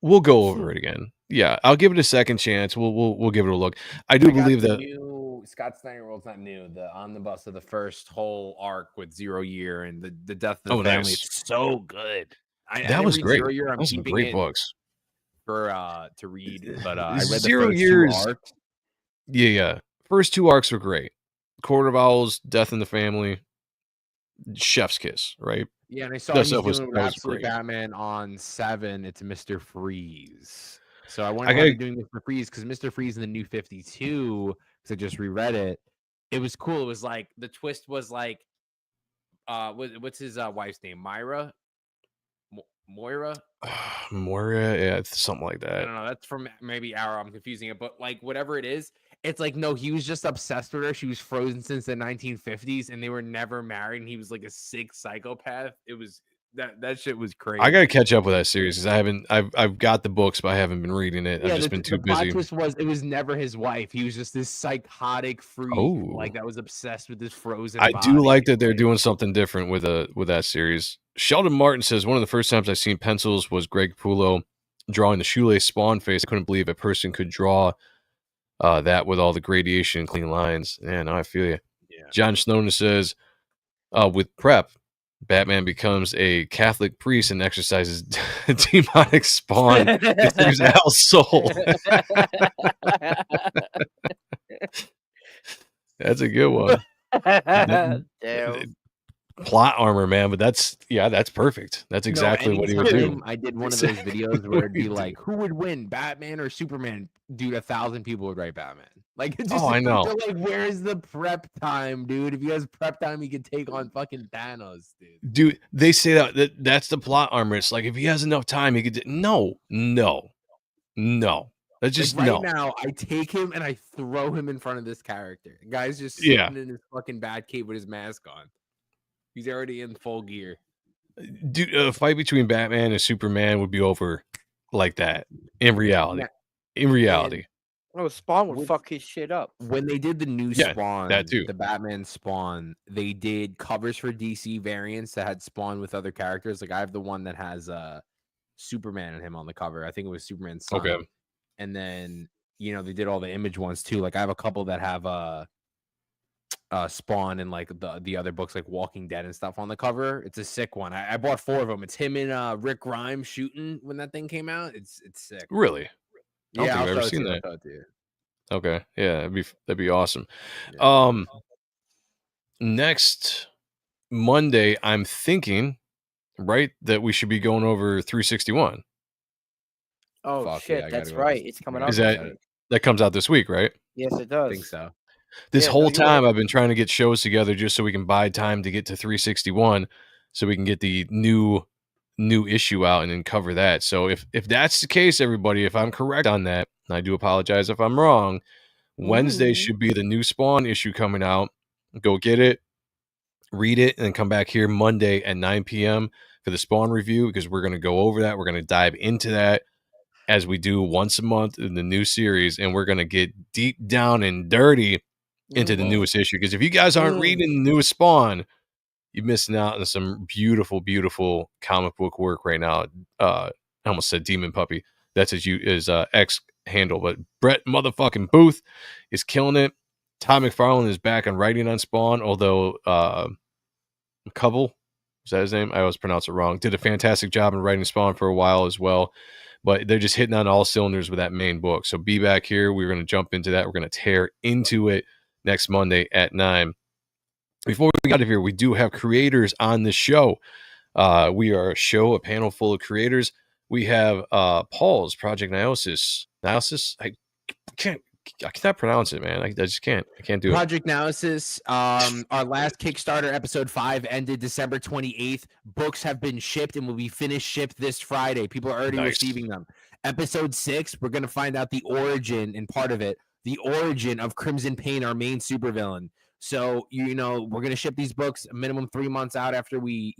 We'll go over it again. Yeah, I'll give it a second chance. We'll give it a look. I believe that new Scott Snyder World's not new. The omnibus of the first whole arc with 0 Year and the death of the family. Nice. It's so good. That was great. That was some great books. to read, but I read the 0 first years. 2 arcs. Yeah. First 2 arcs were great. Court of Owls, Death in the Family, Chef's Kiss, right? Yeah, and I saw That he's stuff was doing that was Absolute great. Batman on 7. It's Mr. Freeze. So I wonder I why they're gotta doing Mr. Freeze, because Mr. Freeze in the New 52, because I just reread it. It was cool. It was like the twist was like, what's his wife's name? Moira. Moria, yeah, it's something like I that. don't know. That's from maybe Arrow. I'm confusing it, but like whatever it is, it's like no, he was just obsessed with her. She was frozen since the 1950s, and they were never married. And he was like a sick psychopath. It was that shit was crazy. I gotta catch up with that series because I've got the books, but I haven't been reading it. Yeah, I've just been too the plot busy. twist was it was never his wife. He was just this psychotic freak, Oh, like that was obsessed with this frozen. I do body. like that they're doing something different with that series. Sheldon Martin says one of the first times I've seen pencils was Greg Capullo drawing the shoelace Spawn face. I couldn't believe a person could draw that with all the gradation and clean lines. Yeah, no, I feel you. Yeah. John Snowden says with prep, Batman becomes a Catholic priest and exercises demonic spawn to use Al's soul. That's a good one. Damn. Plot armor, man, but that's perfect. That's exactly what he would do. Anytime I did one of those videos where it'd be like, who would win, Batman or Superman? Dude, 1,000 people would write Batman. Like, it's just, I know. Like, where's the prep time, dude? If you guys prep time, you could take on fucking Thanos, dude. Dude, they say that's the plot armor. It's like if he has enough time, he could. No. That's just like right now, I take him and I throw him in front of this character. The guy's just sitting in his fucking Batcave with his mask on. He's already in full gear. Dude, a fight between Batman and Superman would be over like that in reality. Oh, Spawn would fuck his shit up. When they did the new Spawn, that too. The Batman Spawn, they did covers for DC variants that had Spawn with other characters. Like I have the one that has Superman and him on the cover. I think it was Superman's son. Okay. And then, they did all the image ones too. Like I have a couple that have Spawn and like the other books like Walking Dead and stuff on the cover. It's a sick one. I bought 4 of them. It's him and Rick Grimes shooting when that thing came out. It's sick. Really? I don't think I've ever seen that. Okay, yeah, that'd be awesome. Yeah. Next Monday, I'm thinking, right, that we should be going over 361. Oh shit, that's right. It's coming out. That comes out this week, right? Yes, it does. I think so. This whole time I've been trying to get shows together just so we can buy time to get to 361 so we can get the new issue out and then cover that. So if that's the case, everybody, if I'm correct on that, and I do apologize if I'm wrong, Wednesday should be the new Spawn issue coming out. Go get it, read it, and then come back here Monday at 9 p.m. for the Spawn review because we're going to go over that. We're going to dive into that as we do once a month in the new series, and we're going to get deep down and dirty into the newest issue. Because if you guys aren't reading the newest Spawn, you're missing out on some beautiful, beautiful comic book work right now. I almost said Demon Puppy. That's his ex handle, but Brett motherfucking Booth is killing it. Todd McFarlane is back on writing on Spawn, although Covell, is that his name? I always pronounce it wrong. Did a fantastic job in writing Spawn for a while as well. But they're just hitting on all cylinders with that main book. So be back here. We're going to jump into that. We're going to tear into it next Monday at 9. Before we get out of here, we do have creators on the show. We are a panel full of creators. We have Paul's Project Naosis. Naosis? I cannot pronounce it, man. I just can't. I can't do Project Naosis. Our last Kickstarter, episode 5, ended December 28th. Books have been shipped and will be finished shipped this Friday. People are already receiving them. Episode 6, we're going to find out the origin and part of it. The origin of Crimson Pain, our main supervillain. So, we're going to ship these books a minimum 3 months out after we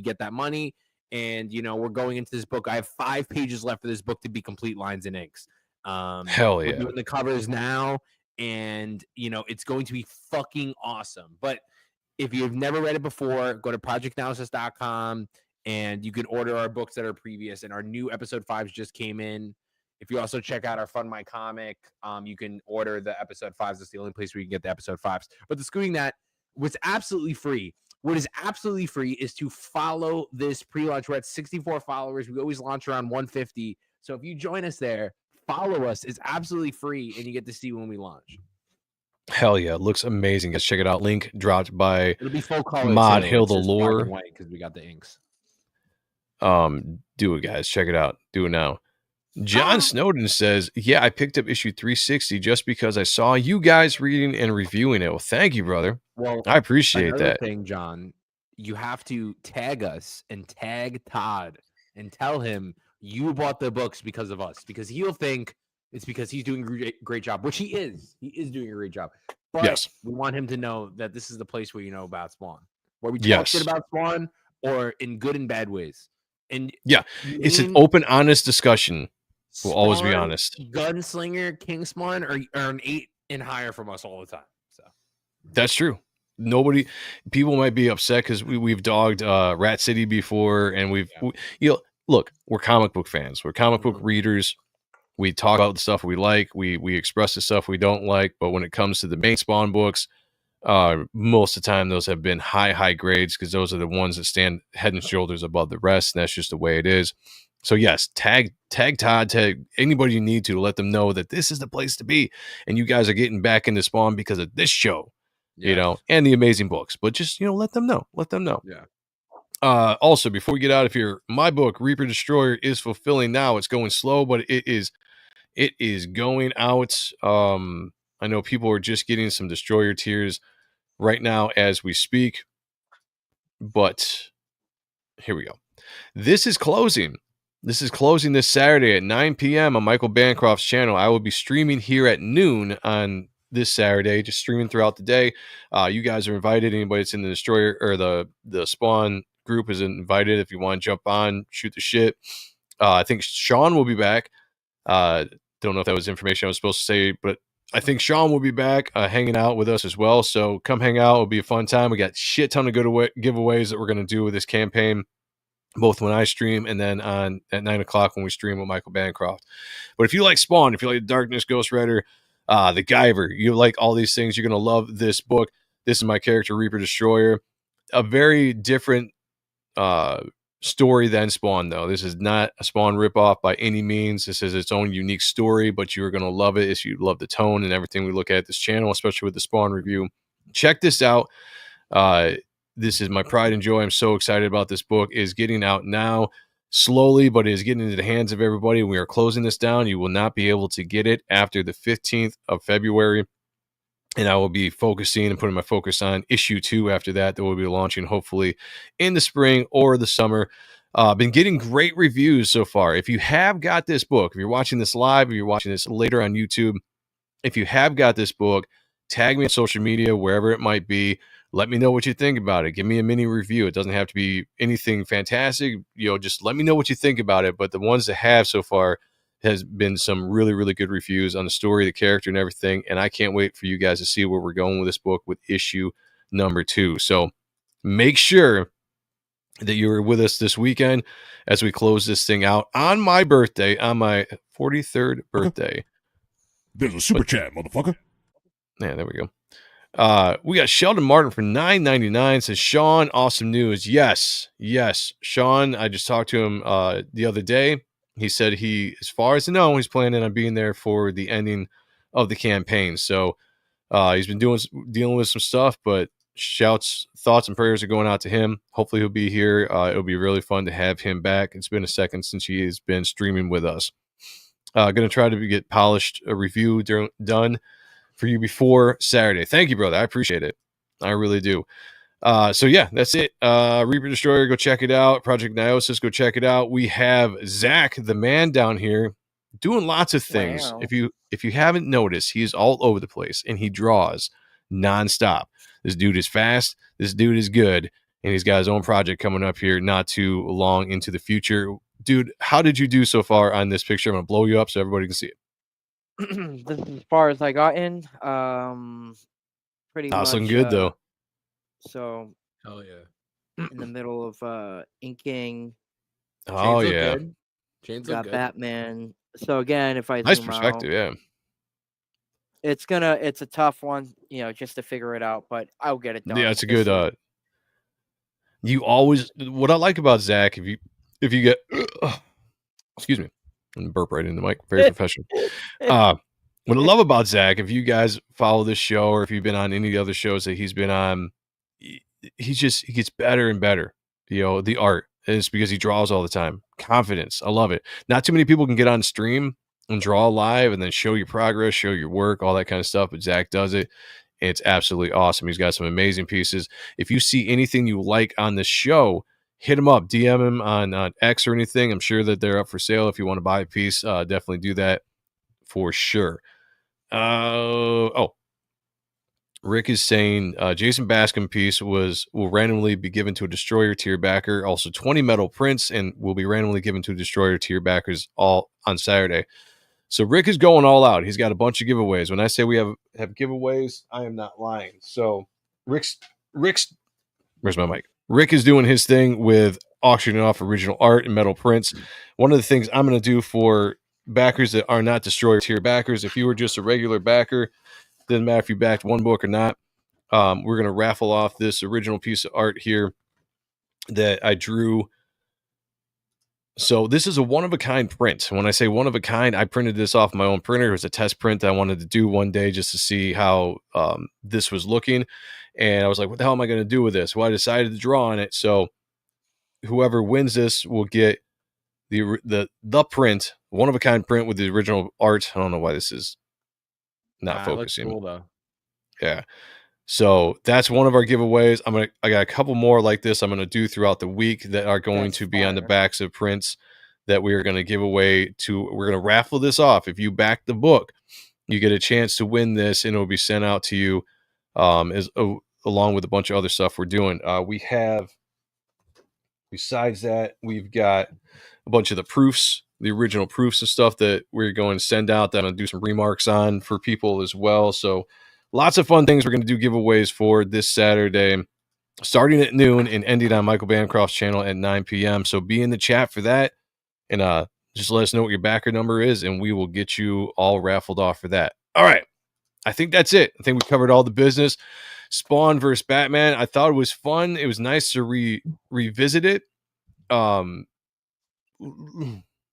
get that money. And, we're going into this book. I have 5 pages left for this book to be complete lines and inks. Hell yeah. We're doing the covers now, and, it's going to be fucking awesome. But if you've never read it before, go to projectanalysis.com, and you can order our books that are previous. And our new episode 5s just came in. If you also check out our Fund My Comic, you can order the episode 5s. That's the only place where you can get the episode 5s. But excluding that, was absolutely free. What is absolutely free is to follow this pre-launch. We're at 64 followers. We always launch around 150. So if you join us there, follow us. It's absolutely free, and you get to see when we launch. Hell yeah, it looks amazing. Guys, check it out. Link dropped by It'll be full color. Mod too. Hill It's the just black Lore. and white because we got the inks. Do it, guys. Check it out. Do it now. John Snowden says, yeah, I picked up issue 360 just because I saw you guys reading and reviewing it. Well, thank you, brother. Well, I appreciate another that. thing, John, you have to tag us and tag Todd and tell him you bought the books because of us, because he'll think it's because he's doing a great job, which he is. He is doing a great job. But Yes. we want him to know that this is the place where you know about Spawn, where we talk shit about Spawn or in good and bad ways. And yeah, it's an open, honest discussion. We'll always be honest. Gunslinger, King Spawn are an 8 and higher from us all the time. So that's true. People might be upset because we've dogged Rat City before, and look, we're comic book fans. We're comic book readers. We talk about the stuff we like. We express the stuff we don't like. But when it comes to the main Spawn books, most of the time those have been high grades because those are the ones that stand head and shoulders above the rest, and that's just the way it is. So yes, tag Todd, tag anybody you need to let them know that this is the place to be, and you guys are getting back into Spawn because of this show, and the amazing books. But just let them know. Yeah. Also, before we get out of here, my book Reaper Destroyer is fulfilling now. It's going slow, but it is going out. I know people are just getting some Destroyer tiers right now as we speak, but here we go. This is closing this Saturday at 9 p.m. on Michael Bancroft's channel. I will be streaming here at noon on this Saturday, just streaming throughout the day. You guys are invited. Anybody that's in the Destroyer or the Spawn group is invited. If you want to jump on, shoot the shit. I think Sean will be back. Don't know if that was information I was supposed to say, but I think Sean will be back hanging out with us as well. So come hang out. It'll be a fun time. We got shit ton of good giveaways that we're going to do with this campaign, both when I stream and then at 9 o'clock when we stream with Michael Bancroft. But if you like Spawn, if you like Darkness, Ghost Rider, the Guyver, you like all these things, you're going to love this book. This is my character, Reaper Destroyer. A very different story than Spawn, though. This is not a Spawn ripoff by any means. This is its own unique story, but you're going to love it if you love the tone and everything we look at this channel, especially with the Spawn review. Check this out. This is my pride and joy. I'm so excited about this book. It is getting out now, slowly, but it is getting into the hands of everybody. We are closing this down. You will not be able to get it after the 15th of February. And I will be focusing and putting my focus on issue 2 after that we'll be launching hopefully in the spring or the summer. Been getting great reviews so far. If you have got this book, if you're watching this live, if you're watching this later on YouTube, if you have got this book, tag me on social media, wherever it might be. Let me know what you think about it. Give me a mini review. It doesn't have to be anything fantastic. Just let me know what you think about it. But the ones that have so far has been some really, really good reviews on the story, the character, and everything. And I can't wait for you guys to see where we're going with this book with issue number 2. So make sure that you're with us this weekend as we close this thing out on my birthday, on my 43rd birthday. There's a super chat, motherfucker. Yeah, there we go. We got Sheldon Martin for $9.99. Says, Sean, awesome news. Yes. Sean, I just talked to him the other day. He said as far as I know, he's planning on being there for the ending of the campaign. So he's been dealing with some stuff, but thoughts and prayers are going out to him. Hopefully he'll be here. It'll be really fun to have him back. It's been a second since he has been streaming with us. Going to try to get polished a review done for you before Saturday. Thank you, brother. I appreciate it. I really do. So yeah, that's it. Reaper Destroyer, go check it out. Project Naosis, go check it out. We have Zack, the man down here, doing lots of things. Wow. If you haven't noticed, he is all over the place and he draws nonstop. This dude is fast. This dude is good. And he's got his own project coming up here not too long into the future. Dude, how did you do so far on this picture? I'm going to blow you up so everybody can see it. This is as far as I got in. Pretty much. It's looking good, though. So, hell yeah. in the middle of inking. Oh, Chains yeah. look good. Chains look Got good. Batman. So again, if I Nice zoom perspective, out, yeah. it's a tough one, just to figure it out, but I'll get it done. Yeah, it's a good. You always. What I like about Zack, if you get, excuse me, And burp right in the mic. Very professional. What I love about Zach, if you guys follow this show or if you've been on any of the other shows that he's been on, he gets better and better. The art. And it's because he draws all the time. Confidence. I love it. Not too many people can get on stream and draw live and then show your progress, show your work, all that kind of stuff. But Zach does it. It's absolutely awesome. He's got some amazing pieces. If you see anything you like on this show, hit him up, DM him on X or anything. I'm sure that they're up for sale. If you want to buy a piece, definitely do that for sure. Rick is saying Jason Bascom piece will randomly be given to a Destroyer tier backer. Also 20 metal prints and will be randomly given to Destroyer tier backers all on Saturday. So Rick is going all out. He's got a bunch of giveaways. When I say we have giveaways, I am not lying. So Rick's where's my mic? Rick is doing his thing with auctioning off original art and metal prints. One of the things I'm going to do for backers that are not Destroyer tier backers, if you were just a regular backer, doesn't matter if you backed one book or not, we're going to raffle off this original piece of art here that I drew. So this is a one-of-a-kind print. When I say one-of-a-kind, I printed this off my own printer. It was a test print that I wanted to do one day just to see how this was looking. And I was like, what the hell am I going to do with this? Well, I decided to draw on it. So whoever wins this will get the print, one-of-a-kind print with the original art. I don't know why this is not focusing. Cool, though. Yeah. So that's one of our giveaways. I got a couple more like this I'm going to do throughout the week that are going to be on the backs of prints that we are going to give away we're going to raffle this off. If you back the book, you get a chance to win this and it will be sent out to you along with a bunch of other stuff we're doing. Besides that, we've got a bunch of the proofs, the original proofs and stuff that we're going to send out that I'm going to do some remarks on for people as well. So lots of fun things we're going to do giveaways for this Saturday, starting at noon and ending on Michael Bancroft's channel at 9 p.m. So be in the chat for that and just let us know what your backer number is and we will get you all raffled off for that. All right. I think that's it. I think we covered all the business. Spawn versus Batman. I thought it was fun. It was nice to revisit it.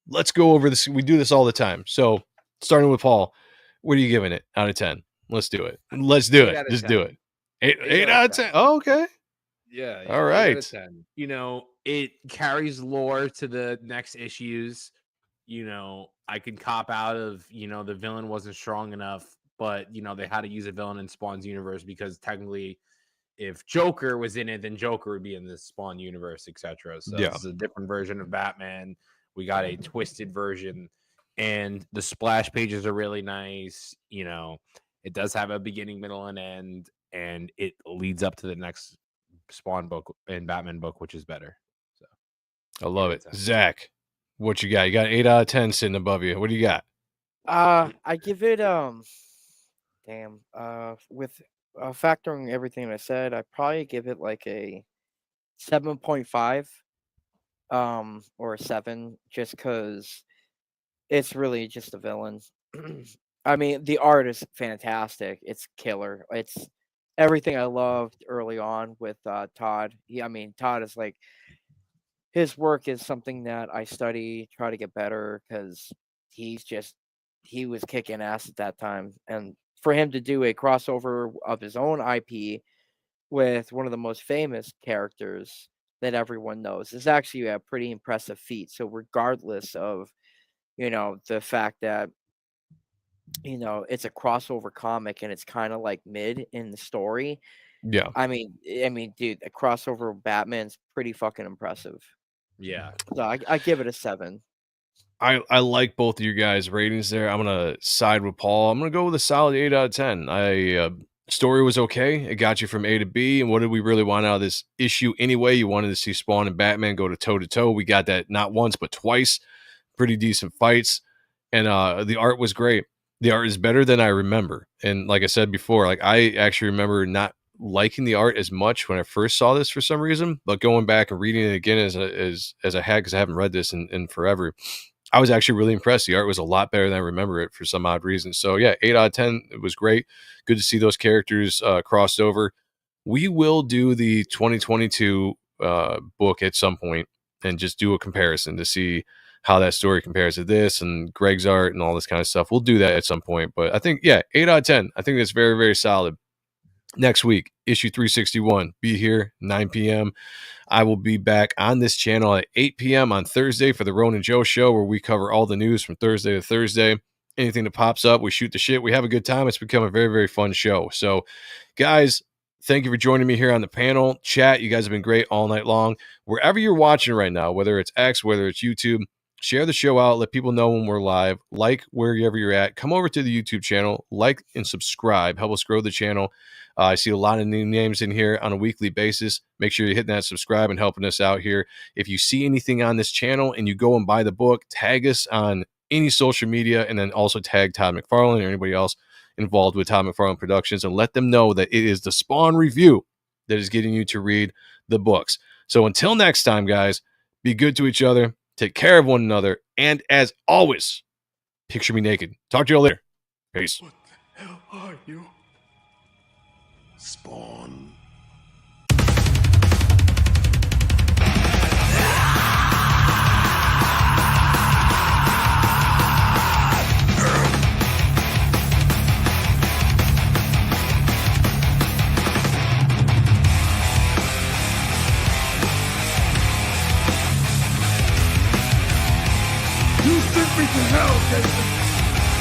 Let's go over this. We do this all the time. So starting with Paul, what are you giving it out of 10? Let's do it. Let's do it. Just 10. Do it. 8 out of 10. Oh, okay. Yeah. All right. 8 out of 10. It carries lore to the next issues. I could cop out of, the villain wasn't strong enough, but, they had to use a villain in Spawn's universe because technically if Joker was in it, then Joker would be in the Spawn universe, etc. So yeah. This is a different version of Batman. We got a twisted version and the splash pages are really nice. It does have a beginning, middle, and end, and it leads up to the next Spawn book and Batman book, which is better. So I love it. Zach, what you got? You got 8 out of 10 sitting above you. What do you got? I give it with factoring everything I said, I probably give it like a 7.5 or a 7 just because it's really just a villain. I mean, the art is fantastic. It's killer. It's everything I loved early on with Todd. Todd is like, his work is something that I study, try to get better because he was kicking ass at that time. And for him to do a crossover of his own IP with one of the most famous characters that everyone knows is actually a pretty impressive feat. So regardless of, the fact that, it's a crossover comic and it's kind of like mid in the story. Yeah. I mean, dude, a crossover Batman's pretty fucking impressive. Yeah. So I give it a 7. I like both of you guys' ratings there. I'm going to side with Paul. I'm going to go with a solid 8 out of 10. Story was okay. It got you from A to B. And what did we really want out of this issue anyway? You wanted to see Spawn and Batman go to toe-to-toe. We got that not once, but twice. Pretty decent fights. And the art was great. The art is better than I remember. And like I said before, I actually remember not liking the art as much when I first saw this for some reason. But going back and reading it again as I had, because I haven't read this in forever, I was actually really impressed. The art was a lot better than I remember it for some odd reason. So yeah, 8 out of 10. It was great. Good to see those characters crossed over. We will do the 2022 book at some point and just do a comparison to see how that story compares to this and Greg's art and all this kind of stuff. We'll do that at some point. But I think, yeah, 8 out of 10. I think that's very, very solid. Next week, issue 361. Be here, 9 p.m. I will be back on this channel at 8 p.m. on Thursday for the Ronan Joe Show, where we cover all the news from Thursday to Thursday. Anything that pops up, we shoot the shit. We have a good time. It's become a very, very fun show. So, guys, thank you for joining me here on the panel. Chat, you guys have been great all night long. Wherever you're watching right now, whether it's X, whether it's YouTube, share the show out. Let people know when we're live. Like wherever you're at. Come over to the YouTube channel. Like and subscribe. Help us grow the channel. I see a lot of new names in here on a weekly basis. Make sure you're hitting that subscribe and helping us out here. If you see anything on this channel and you go and buy the book, tag us on any social media, and then also tag Todd McFarlane or anybody else involved with Todd McFarlane Productions, and let them know that it is the Spawn Review that is getting you to read the books. So until next time, guys, be good to each other, take care of one another, and as always, picture me naked. Talk to you all later. Peace. What the hell are you? Spawn. You sent me to hell, Jason.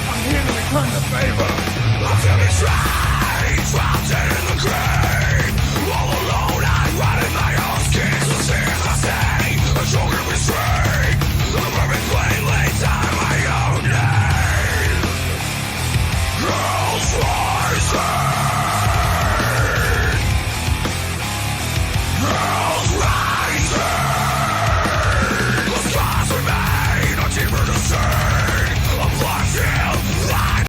I'm here to return the favor. Until it's right, dropped in the grave.